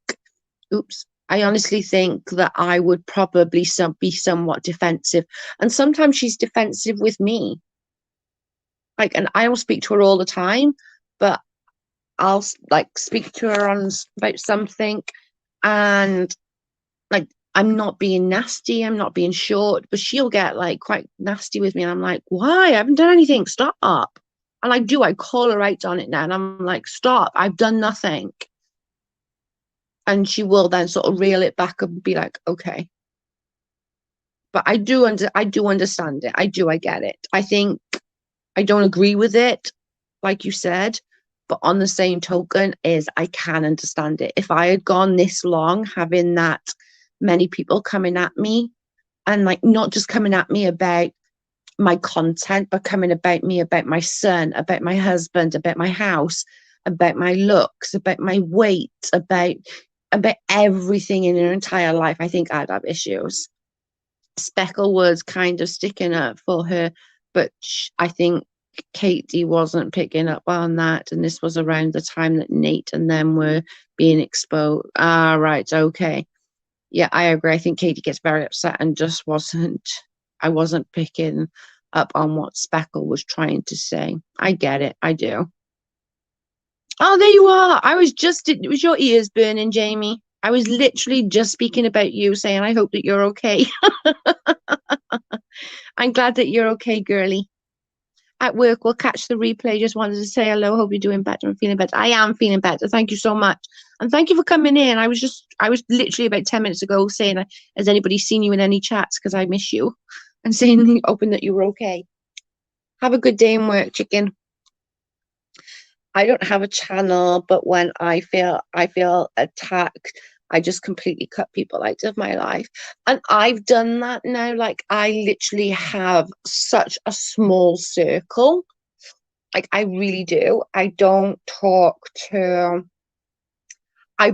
that I would probably be somewhat defensive. And sometimes she's defensive with me. Like, and I don't speak to her all the time, but I'll like speak to her on about something, and like I'm not being nasty, I'm not being short, but she'll get like quite nasty with me, and I'm like, why? I haven't done anything. Stop. And I call her out on it now, and I'm like, stop, I've done nothing. And she will then sort of reel it back and be like, okay. But I do understand it. I get it. I think I don't agree with it, like you said, but on the same token is I can understand it. If I had gone this long having that many people coming at me, and like not just coming at me about my content, but coming about me, about my son, about my husband, about my house, about my looks, about my weight, about everything in her entire life, I think I'd have issues. Speckle was kind of sticking up for her, but I think Katie wasn't picking up on that, and this was around the time that Nate and them were being exposed. Ah, right, okay. Yeah, I agree. I think Katie gets very upset and just wasn't, I wasn't picking up on what Speckle was trying to say. I get it. I do. Oh, there you are. It was your ears burning, Jamie. I was literally just speaking about you, saying, I hope that you're okay. I'm glad that you're okay, girly. At work, we'll catch the replay. Just wanted to say hello. Hope you're doing better and feeling better. I am feeling better. Thank you so much. And thank you for coming in. I was literally about 10 minutes ago saying, has anybody seen you in any chats? Because I miss you. And saying, hoping that you were okay. Have a good day in work, chicken. I don't have a channel, but when I feel attacked, I just completely cut people out of my life. And I've done that now. Like I literally have such a small circle. Like I really do. I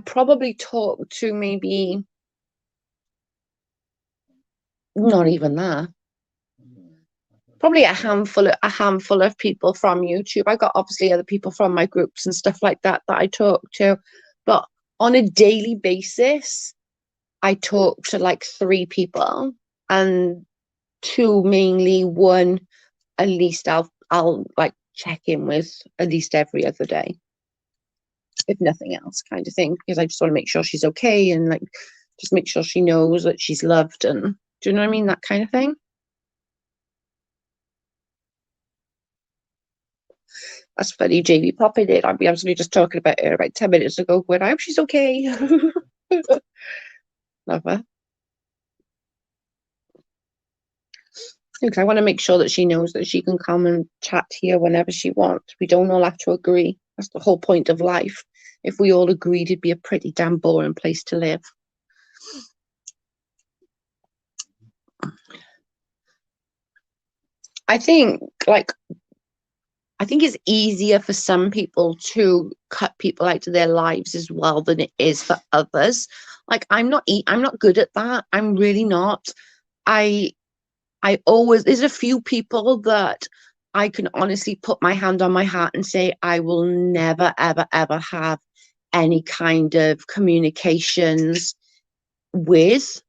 probably talk to maybe not even that. Probably a handful of people from YouTube. I got obviously other people from my groups and stuff like that I talk to, but on a daily basis, I talk to like 3 people, and 2 mainly. One, at least I'll like check in with at least every other day, if nothing else, kind of thing, because I just want to make sure she's okay and like just make sure she knows that she's loved, and do you know what I mean? That kind of thing. That's funny, Jamie popping in. I was actually just talking about her about 10 minutes ago when I hope she's okay. Love her. Because I want to make sure that she knows that she can come and chat here whenever she wants. We don't all have to agree. That's the whole point of life. If we all agreed, it'd be a pretty damn boring place to live. I think it's easier for some people to cut people out of their lives as well than it is for others. Like I'm not good at that. I'm really not. I there's a few people that I can honestly put my hand on my heart and say I will never, ever, ever have any kind of communications with.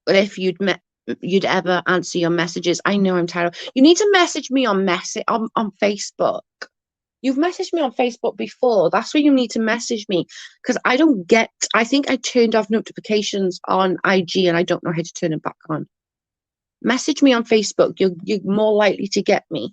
But if you'd ever answer your messages, I know I'm terrible. You need to message me on Facebook. You've messaged me on Facebook before. That's where you need to message me, because I think I turned off notifications on IG and I don't know how to turn it back on. Message me on Facebook. You're more likely to get me.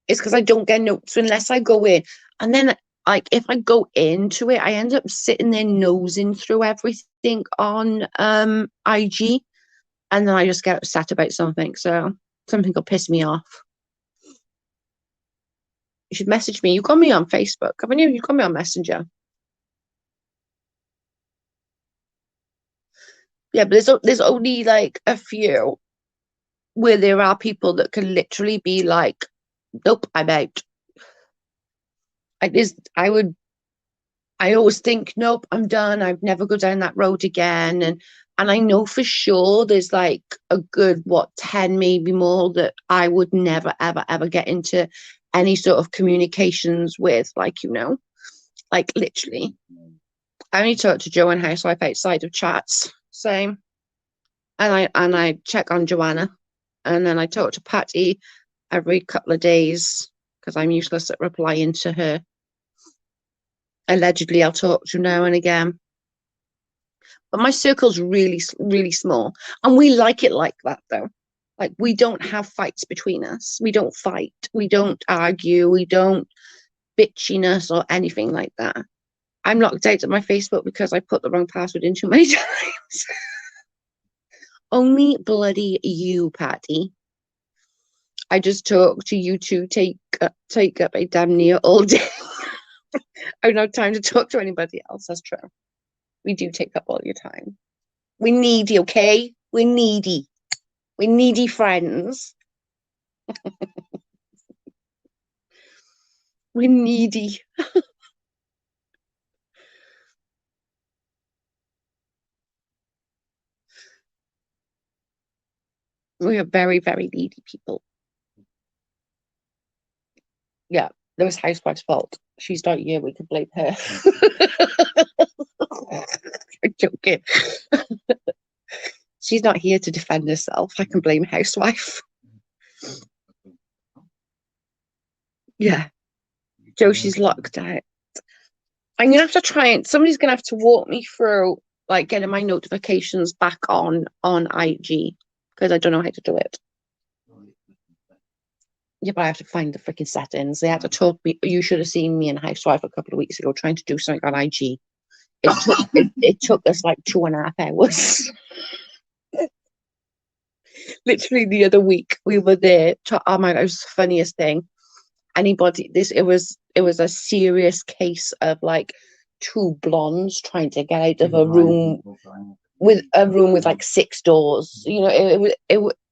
It's because I don't get notes unless I go in. And then, like, if I go into it, I end up sitting there nosing through everything on IG. And then I just get upset about something. So something will piss me off. You should message me. You got me on Facebook, haven't you? You got me on Messenger. Yeah, but there's only like a few where there are people that can literally be like, nope, I'm out. I always think, nope, I'm done. I'd never go down that road again. And I know for sure there's like a good, 10, maybe more, that I would never, ever, ever get into any sort of communications with, like, like literally. I only talk to Joe and Housewife outside of chats. Same. And I check on Joanna. And then I talk to Patty every couple of days. because I'm useless at replying to her. Allegedly, I'll talk to her now and again. But my circle's really, really small. And we like it like that, though. Like, we don't have fights between us. We don't fight. We don't argue. We don't bitchiness or anything like that. I'm locked out of my Facebook because I put the wrong password in too many times. Only bloody you, Patty. I just talk to you two, take up a damn near all day. I don't have time to talk to anybody else. That's true. We do take up all your time. We're needy, okay? We're needy. We're needy friends. We're needy. We are very, very needy people. Yeah, that was Housewife's fault. She's not here. We can blame her. I'm joking. She's not here to defend herself. I can blame Housewife. Yeah. Joe, she's locked out. I'm gonna have to try and somebody's gonna have to walk me through like getting my notifications back on IG because I don't know how to do it. Yeah, but I have to find the freaking settings. They had to talk me. You should have seen me in Housewife a couple of weeks ago trying to do something on IG. It took us like 2.5 hours. Literally the other week we were there. Oh my god, it was the funniest thing. It was a serious case of like two blondes trying to get out of a room with like 6 doors. You know,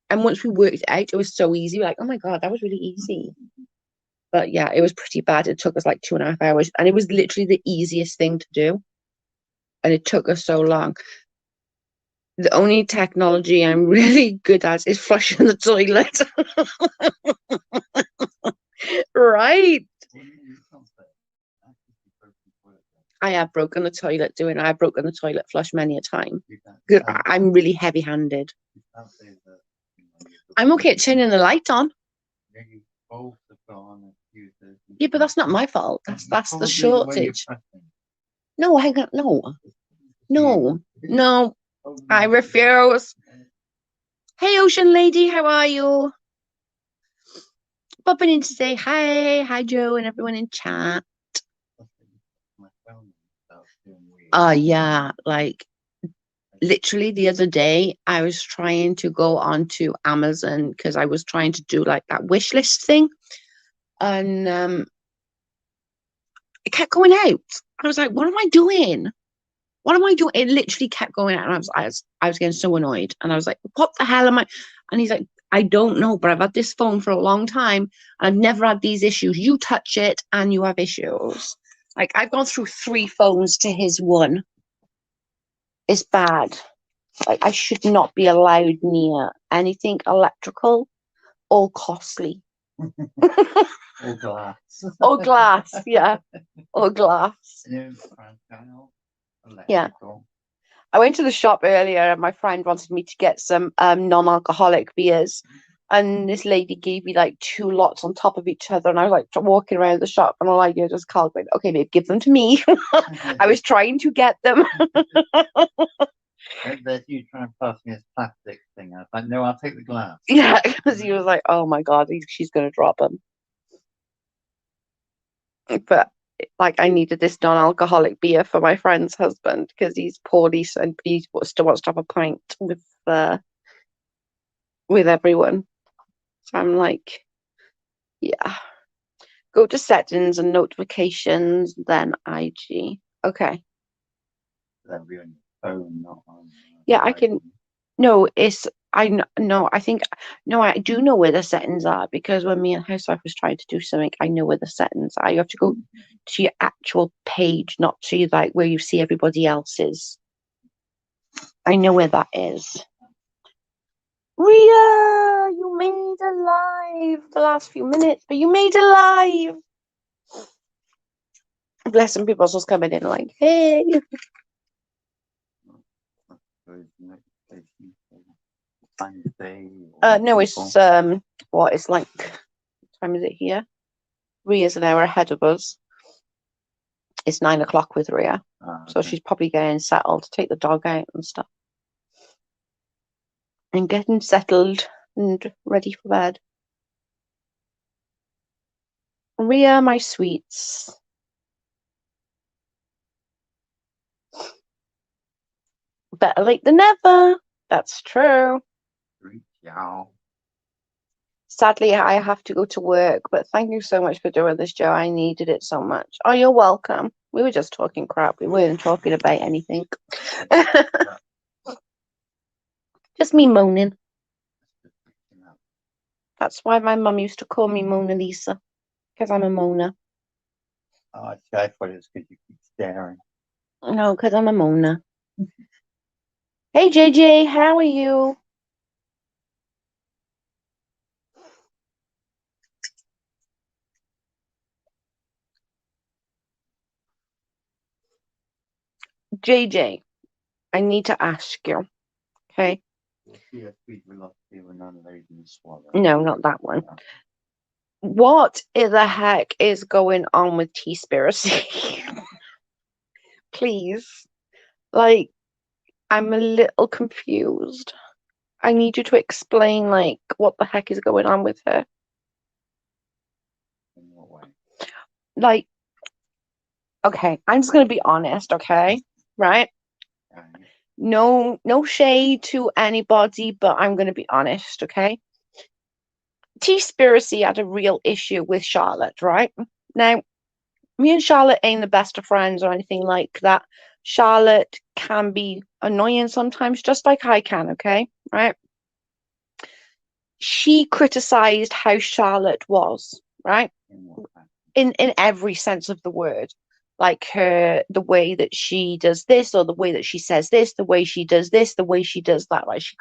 and once we worked it out, it was so easy. We're like, oh my god, that was really easy. But yeah, it was pretty bad. It took us like 2.5 hours, and it was literally the easiest thing to do. And it took us so long. The only technology I'm really good at is flushing the toilet. Right. I have broken the toilet doing it. I've broken the toilet flush many a time. I'm really heavy-handed. I'm okay at turning the light on. Yeah, but that's not my fault. That's the shortage. No, hang on. No. I refuse. Hey, Ocean Lady, how are you? Popping in to say hi, Joe, and everyone in chat. Yeah, like literally the other day I was trying to go onto Amazon because I was trying to do like that wish list thing, and it kept going out. I was like, what am I doing? It literally kept going out, and I was getting so annoyed, and I was like, what the hell am I? And he's like, I don't know, but I've had this phone for a long time and I've never had these issues. You touch it and you have issues. Like, I've gone through 3 phones to his one. It's bad. Like, I should not be allowed near anything electrical or costly. Or glass. Or glass, yeah. Or glass. Yeah. I went to the shop earlier and my friend wanted me to get some non-alcoholic beers. And this lady gave me like 2 lots on top of each other. And I was like walking around the shop and all I did was calculate, okay, babe, give them to me. I was trying to get them. There's you trying to pass me this plastic thing. I was like, no, I'll take the glass. Yeah, because he was like, oh my God, she's going to drop them. But like, I needed this non-alcoholic beer for my friend's husband because he's poorly and he still wants to have a pint with everyone. So I'm like, yeah. Go to settings and notifications, then IG. Okay. That'll be on your phone, not on. Yeah, I can. No, I do know where the settings are because when me and Housewife was trying to do something, I know where the settings are. You have to go to your actual page, not to like where you see everybody else's. I know where that is. Rhea, you made it live the last few minutes, but you made it live. Bless some people just coming in like, hey. No, it's what it's like. What time is it here? Ria's an hour ahead of us. It's 9 o'clock with Ria. So Okay. she's probably getting settled to take the dog out and stuff. And getting settled and ready for bed. Ria, my sweets. Better late than never. That's true. Yeah. Sadly, I have to go to work, but thank you so much for doing this, Joe. I needed it so much. Oh, you're welcome. We were just talking crap. We weren't talking about anything. Just me moaning. That's why my mum used to call me Mona Lisa, because I'm a moaner. Oh, see, I thought it was because you keep staring. No, because I'm a moaner. Hey, JJ, how are you? JJ, I need to ask you, okay? No, not that one. What the heck is going on with Teaspiracy? Please. Like, I'm a little confused. I need you to explain, like, what the heck is going on with her. In what way? Like, okay, I'm just gonna be honest, okay? Right? No shade to anybody, but I'm gonna be honest, okay? Teaspiracy had a real issue with Charlotte, right? Now, me and Charlotte ain't the best of friends or anything like that. Charlotte can be annoying sometimes, just like I can, okay? Right? She criticized how Charlotte was, right? In every sense of the word. Like the way that she does this, or the way that she says this, the way she does this, the way she does that, right? She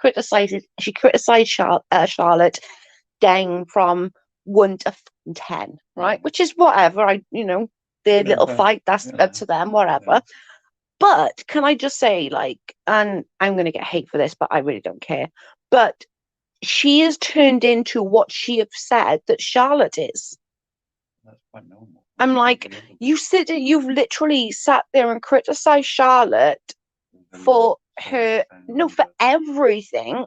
criticized Charlotte down from 1 to 10, right? Which is whatever. Their little fight, that's up to them, whatever. But can I just say, like, and I'm going to get hate for this, but I really don't care. But she has turned into what she have said that Charlotte is. That's quite normal. I'm like, you've literally sat there and criticized Charlotte for her, no, for everything.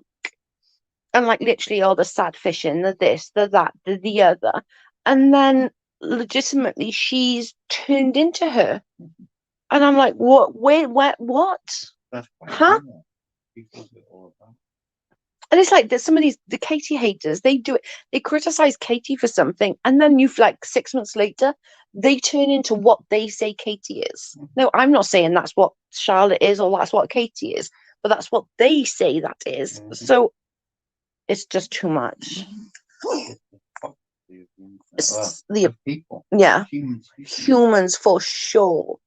And like literally all the sad fishing, the this, the that, the other. And then legitimately she's turned into her. And I'm like, what? Wait, what? That's quite Huh? normal. People do it all the time. And it's like there's some of the Katie haters, they do it, they criticize Katie for something, and then you've like 6 months later, they turn into what they say Katie is. No, I'm not saying that's what Charlotte is or that's what Katie is, but that's what they say that is. So it's just too much. It's the people. Yeah, humans for sure.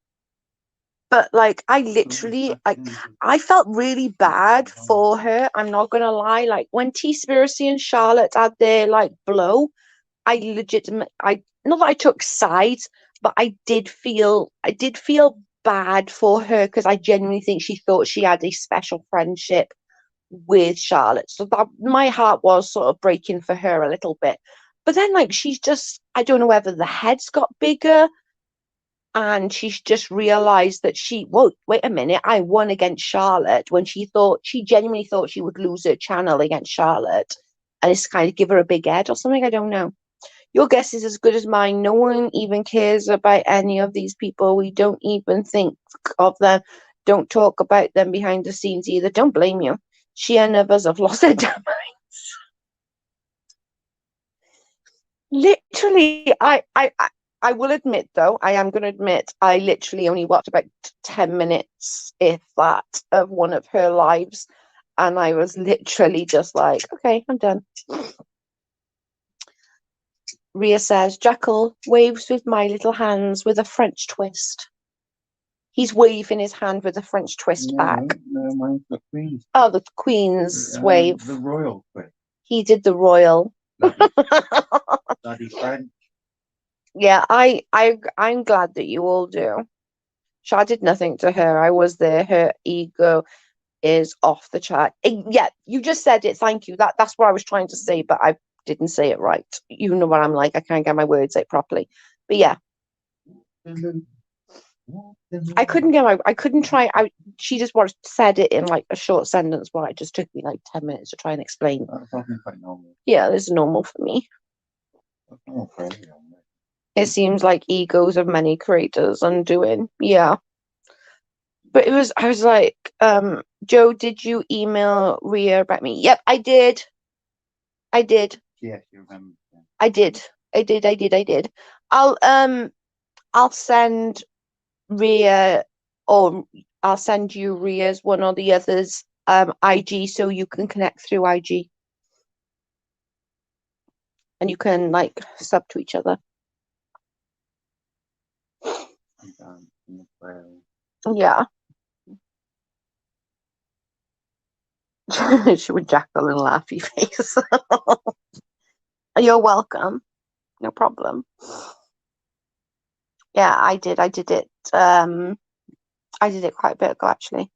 But like I felt really bad for her. I'm not gonna lie. Like when Teaspiracy and Charlotte had their like blow, I not that I took sides, but I did feel bad for her because I genuinely think she thought she had a special friendship with Charlotte. So that my heart was sort of breaking for her a little bit. But then like she's just, I don't know whether the head's got bigger and she's just realized that wait a minute, I won against Charlotte, when she genuinely thought she would lose her channel against Charlotte, and it's kind of give her a big head or something. I don't know. Your guess is as good as mine. No one even cares about any of these people. We don't even think of them. Don't talk about them behind the scenes either. Don't blame you. She and others have lost their damn minds. Literally, I will admit, though, I am going to admit, I literally only watched about 10 minutes, if that, of one of her lives. And I was literally just like, okay, I'm done. Ria says, Jackal waves with my little hands with a French twist. He's waving his hand with a French twist back. No, mine's the Queen's. Oh, the Queen's wave. The royal twist. He did the royal. Bloody French. Yeah, I'm glad that you all do. I did nothing to her. I was there. Her ego is off the chart. Yeah, you just said it. Thank you. That's what I was trying to say, but I didn't say it right. You know what I'm like. I can't get my words out properly. But yeah, I couldn't try. She just said it in like a short sentence, but it just took me like 10 minutes to try and explain. That's often quite normal. Yeah, this is normal for me. That's normal for everyone. It seems like egos of many creators undoing. Yeah. But I was like, Joe, did you email Ria about me? Yep, I did. I did. Yes, you remember. I did. I did. I'll send Ria, or I'll send you Ria's one or the other's IG so you can connect through IG. And you can like sub to each other. Yeah. She would jackal and laughy face. You're welcome. No problem. Yeah, I did. I did it. I did it quite a bit ago, actually.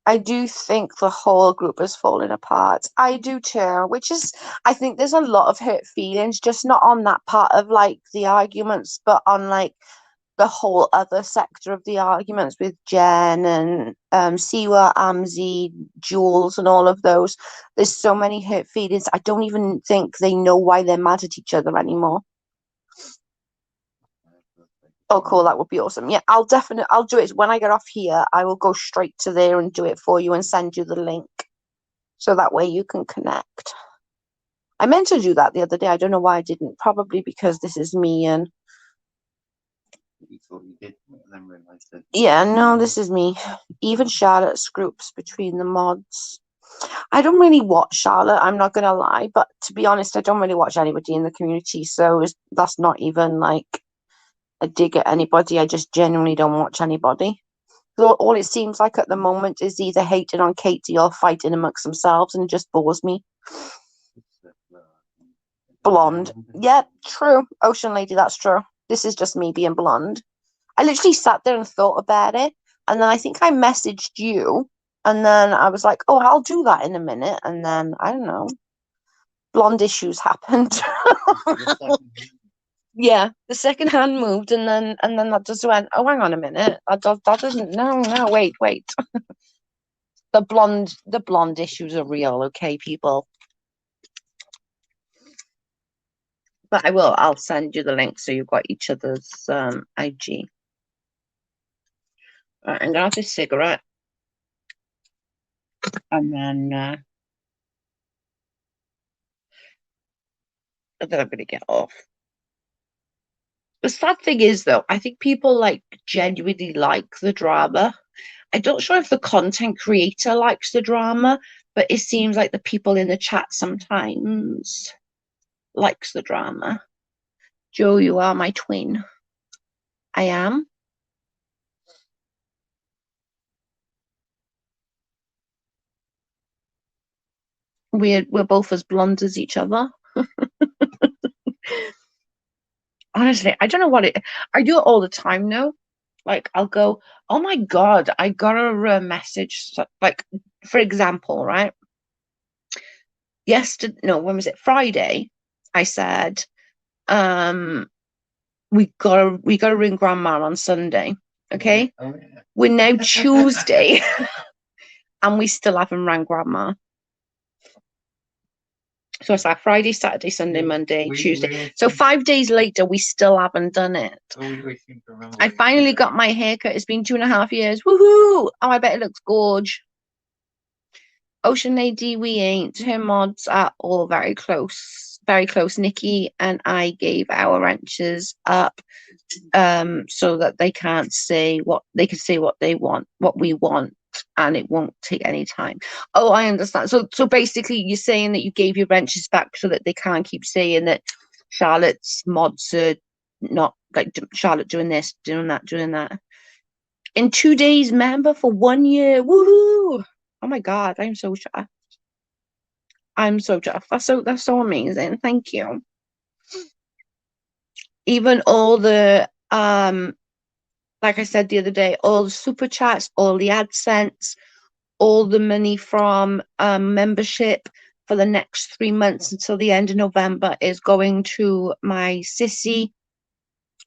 I do think the whole group has fallen apart. I do too, I think there's a lot of hurt feelings, just not on that part of like the arguments, but on like the whole other sector of the arguments with Jen and Siwa, Amzi, Jules, and all of those. There's so many hurt feelings. I don't even think they know why they're mad at each other anymore. Oh, cool. That would be awesome. Yeah, I'll do it when I get off here. I will go straight to there and do it for you and send you the link. So that way you can connect. I meant to do that the other day. I don't know why I didn't. Probably because this is me and... You thought you did, and then realised that... Yeah, no, this is me. Even Charlotte's groups between the mods. I don't really watch Charlotte, I'm not going to lie. But to be honest, I don't really watch anybody in the community. So that's not even like a dig at anybody. I just genuinely don't watch anybody. So all it seems like at the moment is either hating on Katie or fighting amongst themselves, and it just bores me. Blonde. Yeah, true. Ocean Lady, that's true. This is just me being blonde. I literally sat there and thought about it. And then I think I messaged you. And then I was like, oh, I'll do that in a minute. And then, I don't know, blonde issues happened. Yeah, the second hand moved, and then that just went, oh, hang on a minute. That doesn't, no, wait. The blonde issues are real, okay, people. But I'll send you the link so you've got each other's IG. Right, I'm gonna have this cigarette. And then I'm gonna get off. The sad thing is though, I think people like genuinely like the drama. I'm not sure if the content creator likes the drama, but it seems like the people in the chat sometimes likes the drama. Joe, you are my twin. I am. We're both as blonde as each other. Honestly, I don't know what I do it all the time now. Like I'll go, oh my God, I got a message. Like, for example, right? Yesterday, no, when was it? Friday. I said, we gotta ring grandma on Sunday. Okay. Oh, yeah. We're now Tuesday and we still haven't rang grandma. So it's like Friday, Saturday, Sunday, Monday, Tuesday. So 5 days later, we still haven't done it. I finally got my haircut. It's been 2.5 years. Woohoo! Oh, I bet it looks gorge. Ocean Lady, we ain't. Her mods are all very close. Very close. Nikki and I gave our wrenches up so that they can't say what they can say what they want, what we want, and it won't take any time. Oh, I understand. So basically you're saying that you gave your wrenches back so that they can't keep saying that Charlotte's mods are not like Charlotte doing this, doing that. In 2 days, member for 1 year. Woohoo! Oh my God, I'm so chuffed. I'm so chuffed. That's so amazing. Thank you. Even all the like I said the other day, all the super chats, all the AdSense, all the money from membership, for the next 3 months until the end of November is going to my sissy.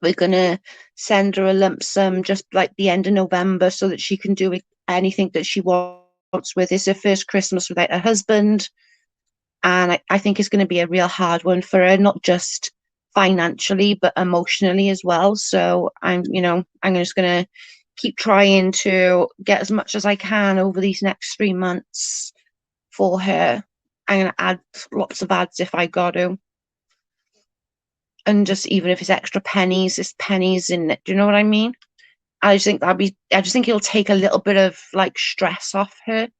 We're gonna send her a lump sum just like the end of November so that she can do anything that she wants with. It's her first Christmas without her husband. And I think it's going to be a real hard one for her, not just financially, but emotionally as well. So I'm just going to keep trying to get as much as I can over these next 3 months for her. I'm going to add lots of ads if I got to. And just even if it's extra pennies, it's pennies in it. Do you know what I mean? I just think it'll take a little bit of like stress off her. Do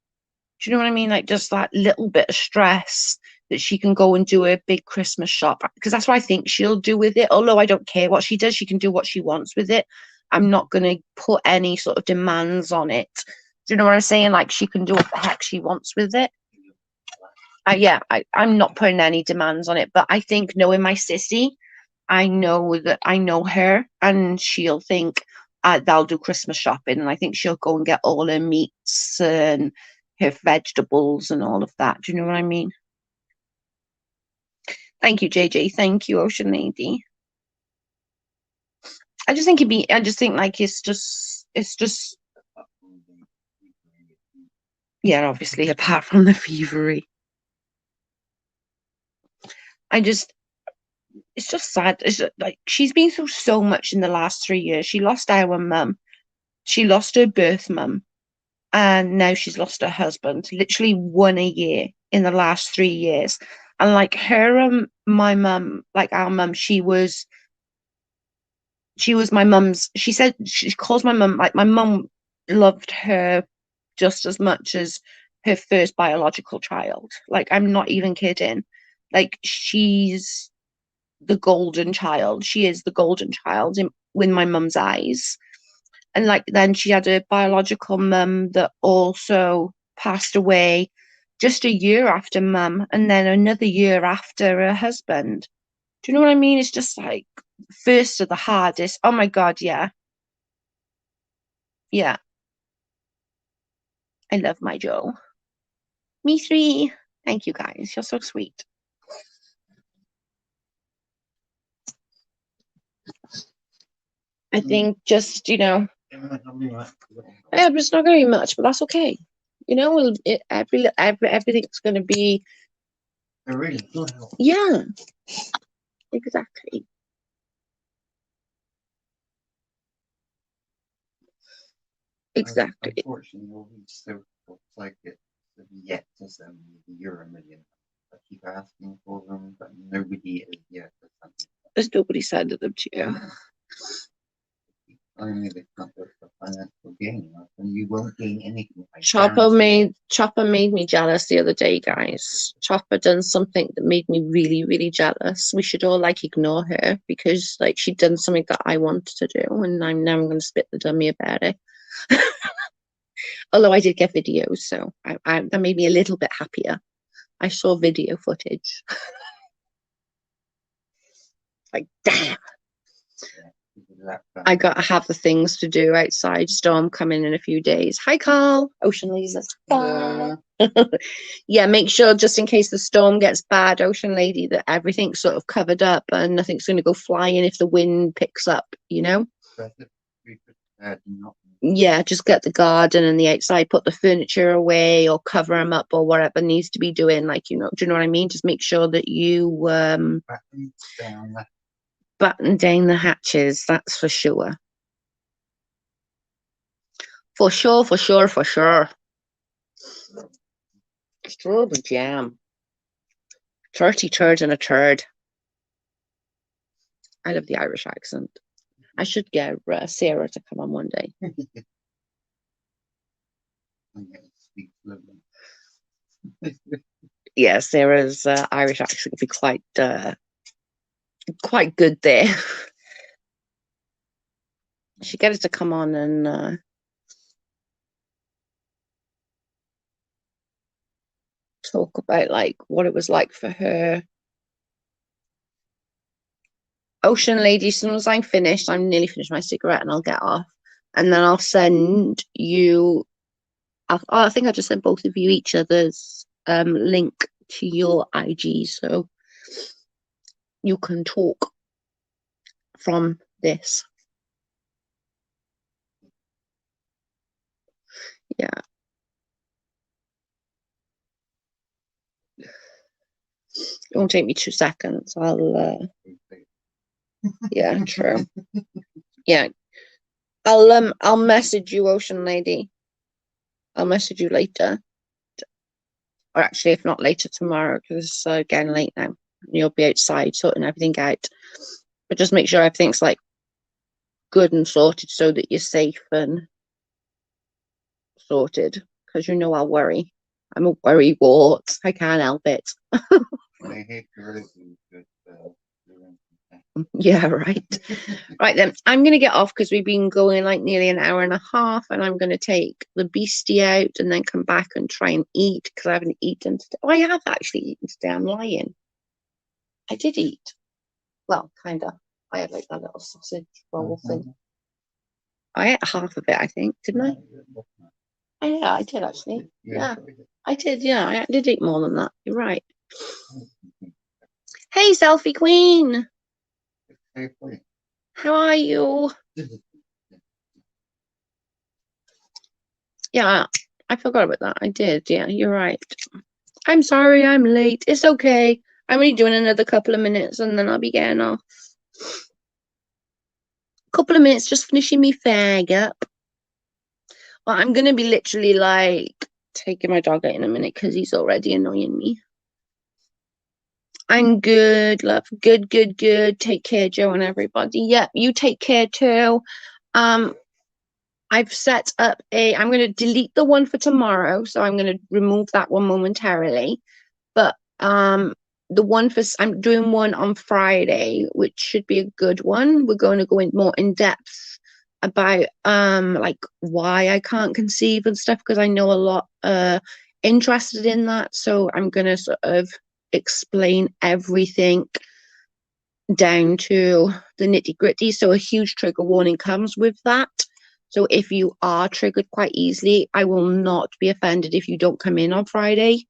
you know what I mean? Like just that little bit of stress that she can go and do a big Christmas shop, because that's what I think she'll do with it. Although I don't care what she does, she can do what she wants with it. I'm not going to put any sort of demands on it. Do you know what I'm saying? Like she can do what the heck she wants with it. I'm not putting any demands on it, but I think knowing my sissy, I know that I know her, and she'll think they'll do Christmas shopping, and I think she'll go and get all her meats and her vegetables and all of that. Do you know what I mean? Thank you, JJ. Thank you, Ocean Lady. I just think like it's just yeah, obviously apart from the thievery. It's just sad. It's just, like she's been through so much in the last 3 years. She lost our mum. She lost her birth mum. And now she's lost her husband. Literally one a year in the last 3 years. And like her, my mum, like our mum, she was my mum's. She said she calls my mum like my mum loved her just as much as her first biological child. Like I'm not even kidding. Like she's the golden child. She is the golden child in my mum's eyes. And like then she had a biological mum that also passed away just a year after mum, and then another year after her husband. Do you know what I mean? It's just like first of the hardest. Oh my God, yeah. Yeah. I love my Joe. Me three. Thank you guys. You're so sweet. I think just, yeah, it's not going to be much, but that's okay. Everything's going to be. Really good help. Yeah, exactly. Exactly. Unfortunately, all these so like it yet to send me the Euro Million. I keep asking for them, but nobody is yet to send them. There's nobody sent them to you. Only they come for financial gain, and you won't gain anything. Chopper made me jealous the other day, guys. Chopper done something that made me really, really jealous. We should all like ignore her because like she'd done something that I wanted to do, and I'm never going to spit the dummy about it. Although I did get videos, so that made me a little bit happier. I saw video footage. Like, damn. I gotta have the things to do outside. Storm coming in a few days. Hi, Carl. Ocean lasers. Yeah, make sure just in case the storm gets bad, Ocean Lady, that everything's sort of covered up and nothing's going to go flying if the wind picks up. Yeah, just get the garden and the outside, put the furniture away or cover them up or whatever needs to be doing. Like, do you know what I mean? Just make sure that you batten down the hatches, that's for sure. For sure. Strawberry jam. 30 turds and a turd. I love the Irish accent. I should get Sarah to come on one day. Yeah, Sarah's Irish accent would be quite good there. She get her to come on and talk about like what it was like for her. Ocean Lady, as soon as I'm finished, I'm nearly finished my cigarette and I'll get off. And then I'll send you, I think I just sent both of you each other's link to your IG so you can talk from this. Yeah. It won't take me 2 seconds. Yeah, true. Yeah. I'll message you, Ocean Lady. I'll message you later. Or actually, if not later, tomorrow, because it's getting late now. You'll be outside sorting everything out. But just make sure everything's like good and sorted so that you're safe and sorted. Because you know I'll worry. I'm a worry wart. I can't help it. I hate gorillas, but Yeah, right. Right then, I'm going to get off because we've been going like nearly an hour and a half, and I'm going to take the beastie out and then come back and try and eat because I haven't eaten today. Oh, I have actually eaten today. I'm lying. I did eat. Well, kind of. I had like that little sausage roll thing. I ate half of it, I think, didn't I? Oh, yeah, I did actually. Yeah, I did. Yeah, I did eat more than that. You're right. Hey, selfie queen. How are you? Yeah, I forgot about that. I did. Yeah, you're right. I'm sorry I'm late. It's okay. I'm only doing another couple of minutes and then I'll be getting off. Couple of minutes just finishing me fag up. Well, I'm going to be literally like taking my dog out in a minute because he's already annoying me. I'm good, love. Good, good, good. Take care, Joe, and everybody. Yep, you take care too. I've set up I'm going to delete the one for tomorrow, so I'm going to remove that one momentarily. But the one I'm doing one on Friday, which should be a good one. We're going to go in more in depth about like why I can't conceive and stuff because I know a lot interested in that. So I'm going to sort of explain everything down to the nitty gritty. So a huge trigger warning comes with that. So if you are triggered quite easily, I will not be offended if you don't come in on Friday.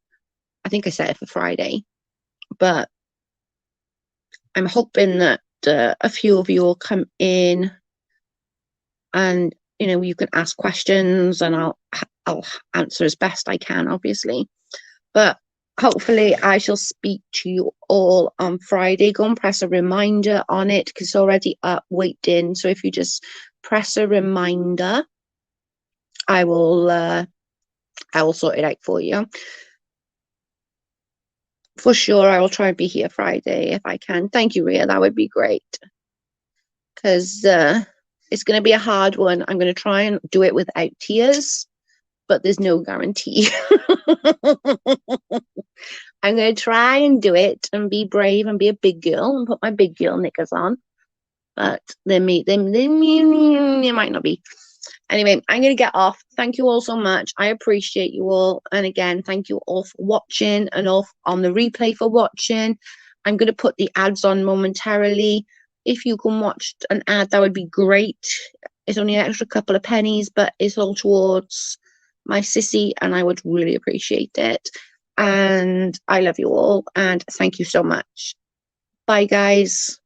I think I set it for Friday, but I'm hoping that a few of you will come in and you can ask questions and I'll answer as best I can, obviously. But hopefully I shall speak to you all on Friday. Go and press a reminder on it because it's already up, waiting. So if you just press a reminder, I will sort it out for you. For sure, I will try and be here Friday if I can. Thank you, Ria. That would be great. Because it's going to be a hard one. I'm going to try and do it without tears, but there's no guarantee. I'm going to try and do it and be brave and be a big girl and put my big girl knickers on. But they might not be. Anyway, I'm going to get off. Thank you all so much. I appreciate you all. And again, thank you all for watching and all on the replay for watching. I'm going to put the ads on momentarily. If you can watch an ad, that would be great. It's only an extra couple of pennies, but it's all towards my sissy, and I would really appreciate it. And I love you all, and thank you so much. Bye, guys.